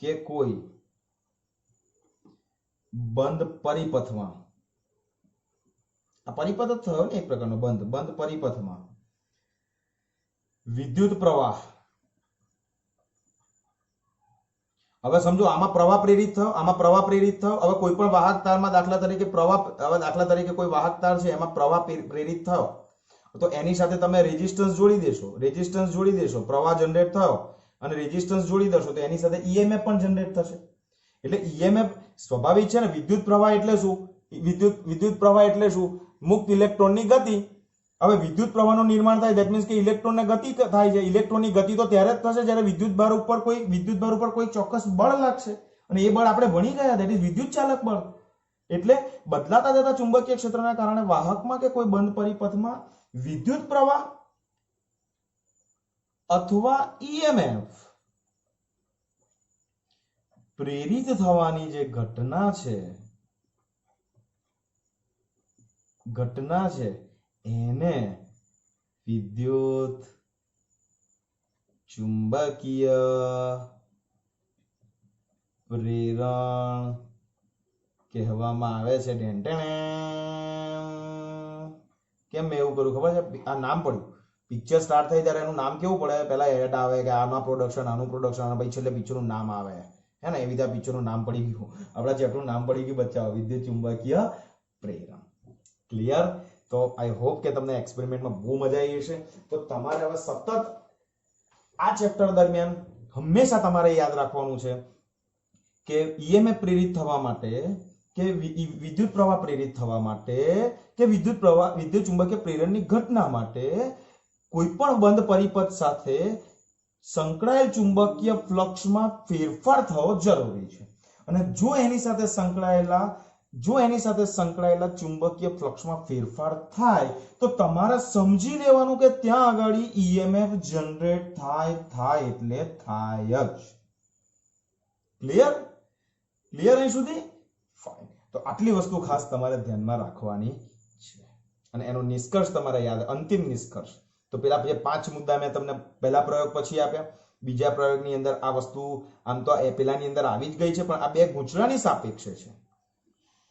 કે કોઈ બંધ પરિપથમાં, આ પરિપથ જ થયો ને એક પ્રકારનો બંધ પરિપથમાં વિદ્યુત પ્રવાહ, હવે સમજો આમાં પ્રવાહ પ્રેરિત થયો, આમાં પ્રવાહ પ્રેરિત થયો. હવે કોઈ પણ વાહક તારમાં દાખલા તરીકે કોઈ વાહક તાર છે એમાં પ્રવાહ પ્રેરિત થયો તો એની સાથે તમે રેઝિસ્ટન્સ જોડી દેશો, પ્રવાહ જનરેટ થયો અને રેઝિસ્ટન્સ જોડી દેશો તો એની સાથે ઈએમએફ પણ જનરેટ થશે. એટલે ઈએમએફ સ્વાભાવિક છે ને. વિદ્યુત પ્રવાહ એટલે શું? વિદ્યુત પ્રવાહ એટલે શું? મુક્ત ઇલેક્ટ્રોનની ગતિ. હવે વિદ્યુત પ્રવાહનું નિર્માણ થાય, ધેટ મીન્સ કે ઇલેક્ટ્રોનને ગતિ થાય છે. ઇલેક્ટ્રોનની ગતિ તો ત્યારે જ થશે જ્યારે વિદ્યુત ભાર ઉપર કોઈ ચોક્કસ બળ લાગશે, અને એ બળ આપણે ભણી ગયા, ધેટ ઇઝ વિદ્યુત ચાલક બળ. એટલે બદલાતા જતા ચુંબકીય ક્ષેત્રના કારણે વાહકમાં કે કોઈ બંધ પરિપથમાં વિદ્યુત પ્રવાહ અથવા ઈએમએફ પ્રેરિત થવાની જે ઘટના છે એને વિદ્યુત ચુંબકીય પ્રેરણ કહેવામાં આવે છે. કેમ મેં એવું કર્યું ખબર છે? આ નામ પડ્યું, પિક્ચર સ્ટાર્ટ થઈ ત્યારે એનું નામ કેવું પડે? પહેલા એડ આવે કે આનું પ્રોડક્શન અને પછી છેલ્લે પિક્ચરનું નામ આવે, હે ને? એવી રીતે પિક્ચરનું નામ પડી ગયું, આપણા ચેપ્ટરનું નામ પડી ગયું બચ્ચાઓ, વિદ્યુત ચુંબકીય પ્રેરણ. ક્લિયર? તો આઈ હોપ કે તમને એક્સપેરિમેન્ટમાં બહુ મજા આવી હશે. તો તમારે હવે સતત આ ચેપ્ટર દરમિયાન હંમેશા તમારે યાદ રાખવાનું છે કે ઈએમએફ પ્રેરિત થવા માટે કે વિદ્યુત પ્રવાહ પ્રેરિત થવા માટે કે વિદ્યુત ચુંબકીય પ્રેરણની ઘટના માટે કોઈ પણ બંધ પરિપથ સાથે સંકળાયેલ ચુંબકીય ફ્લક્સમાં ફેરફાર થવો જરૂરી છે. અને જો એની સાથે સંકળાયેલા ચુંબકીય ફ્લક્સમાં ફેરફાર થાય તો તમારે સમજી લેવાનું કે ત્યાં આગળ ઈએમએફ જનરેટ થાય એટલે થાય જ. ક્લિયર અહીં સુધી? ફાઇન. તો આટલી વસ્તુ ખાસ તમારે ધ્યાનમાં રાખવાની છે અને એનો નિષ્કર્ષ તમારે યાદ, અંતિમ નિષ્કર્ષ. તો પેલા જે 5 મુદ્દા મેં તમને પહેલા પ્રયોગ પછી આપ્યા, બીજા પ્રયોગની અંદર આ વસ્તુ આમ તો પેલાની અંદર આવી જ ગઈ છે, પણ આ બે ગૂંચળાની સાપેક્ષે છે,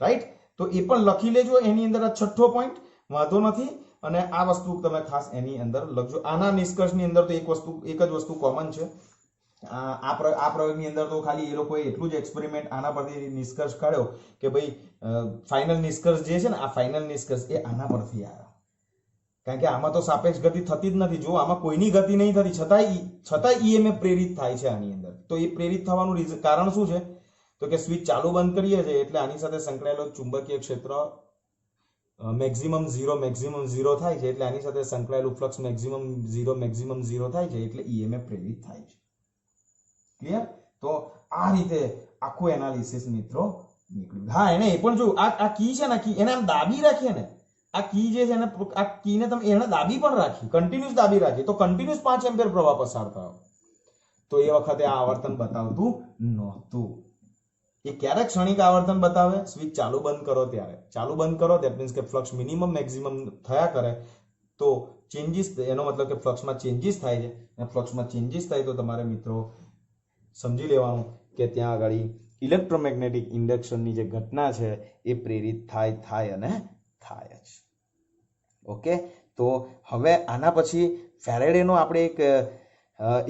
રાઈટ? તો એ પણ લખી લેજો. એની અંદર આ 6થો પોઈન્ટ, વાંધો નથી. અને આ વસ્તુ તમે ખાસ એની અંદર લખજો. આના નિષ્કર્ષની અંદર તો એક જ વસ્તુ કોમન છે, આ પ્રયોગની અંદર તો ખાલી એ લોકોએ એટલું જ એક્સપેરિમેન્ટ આના પરથી નિષ્કર્ષ કાઢ્યો કે ભાઈ ફાઇનલ નિષ્કર્ષ જે છે ને, આ ફાઇનલ નિષ્કર્ષ એ આના પરથી આવ્યો. કારણ કે આમાં તો સાપેક્ષ ગતિ થતી જ નથી. જો આમાં કોઈની ગતિ નહીં થતી, છતાંય ઈએમએફ પ્રેરિત થાય છે આની અંદર. તો એ પ્રેરિત થવાનું કારણ શું છે? તો કે સ્વિચ ચાલુ બંધ કરીએ છીએ એટલે આની સાથે સંકળાયેલો ચુંબકીય ક્ષેત્ર મેક્સિમમ ઝીરો થાય છે. એટલે આની સાથે સંકળાયેલું ફ્લક્સ મેક્સિમમ ઝીરો થાય છે. એટલે ઈએમએફ પ્રેરિત થાય છે. ક્લિયર? તો આ રીતે આખું એનાલિસિસ મિત્રો નીકળ્યું. હા, એને એ પણ જો આ કી છે ને, કી એને આમ દાબી રાખીએ ને, આ કી જે છે ને, આ કીને તમે એને દાબી પણ રાખી, કન્ટિન્યુઅસ દાબી રાખી, તો કન્ટિન્યુઅસ 5 એમ્પિયર પ્રવાહ પસાર થયો. તો એ વખતે આ આવર્તન બતાવતું નહોતું. એ ક્યારે ક્ષણિક આવર્તન બતાવે? સ્વિચ ચાલુ બંધ કરો ત્યારે. ચાલુ બંધ કરો ધેટ મીન્સ કે ફ્લક્સ મિનિમમ મેક્સિમમ થયા કરે તો ચેન્જીસ, એનો મતલબ કે ફ્લક્સમાં ચેન્જીસ થાય છે. અને ફ્લક્સમાં ચેન્જીસ થાય તો તમારે મિત્રો સમજી લેવાનું કે ત્યાં આગળ ઇલેક્ટ્રોમેગ્નેટિક ઇન્ડક્શનની જે ઘટના છે એ પ્રેરિત થાય અને થાય જ. ઓકે, તો હવે આના પછી ફેરેડેનો આપણે એક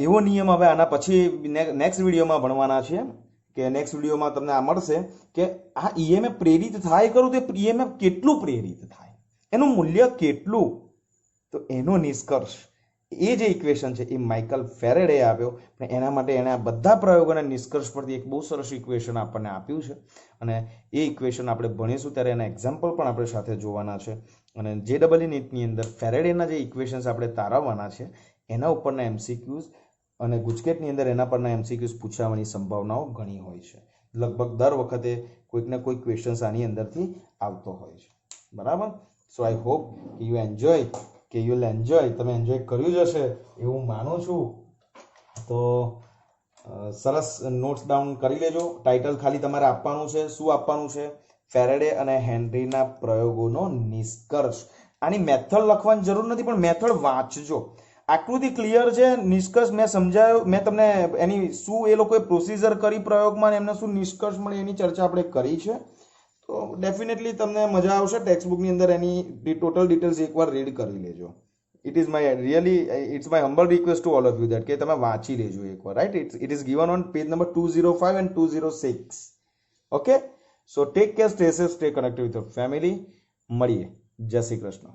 એવો નિયમ હવે આના પછી નેક્સ્ટ વિડીયોમાં ભણવાના છીએ કે નેક્સ્ટ વિડીયોમાં તમને આ મળશે કે આ ઈએમએફ પ્રેરિત થાય કરું તો ઈએમએફ કેટલું પ્રેરિત થાય, એનું મૂલ્ય કેટલું. તો એનો નિષ્કર્ષ એ જે ઇક્વેશન છે એ માઇકલ ફેરેડે આપ્યો. પણ એના માટે એને આ બધા પ્રયોગોના નિષ્કર્ષ પરથી એક બહુ સરસ ઇક્વેશન આપણને આપ્યું છે. અને એ ઇક્વેશન આપણે ભણીશું ત્યારે એના એક્ઝામ્પલ પણ આપણે સાથે જોવાના છે. અને JEE નીટની અંદર ફેરેડેના જે ઇક્વેશન્સ આપણે તારવવાના છે એના ઉપરના એમસીક્યુઝ અને ગુજકેટની અંદર એના પરના એમસીક્યુઝ પૂછાવાની સંભાવનાઓ ઘણી હોય છે. લગભગ દર વખતે કોઈક ને કોઈક ક્વેશ્ચન્સ આની અંદરથી આવતો હોય છે. બરાબર? સો આઈ હોપ કે યુ વિલ એન્જોય. તમે એન્જોય કર્યું જ હશે એવું માનું છું. તો સરસ નોટ્સ ડાઉન કરી લેજો. ટાઇટલ ખાલી તમારે આપવાનું છે. શું આપવાનું છે? ફેરેડે અને હેનરીના પ્રયોગોનો નિષ્કર્ષ. આની મેથડ લખવાની જરૂર નથી, પણ મેથડ વાંચજો. આકૃતિ ક્લિયર છે, નિષ્કર્ષ મેં સમજાયો, મેં તમને એની શું એ લોકોએ પ્રોસિજર કરી પ્રયોગમાં એમને શું નિષ્કર્ષ મળે એની ચર્ચા આપણે કરી છે. તો ડેફિનેટલી તમને મજા આવશે. ટેક્સ્ટબુકની અંદર એની ટોટલ ડિટેલ્સ એકવાર રીડ કરી લેજો. It's my humble request to all of you that કે તમે વાંચી લેજો એકવાર. Right? It is given on page number 205 and 206. Okay, so take care, stay safe, stay connected with your family. મળીએ. જય શ્રી કૃષ્ણ.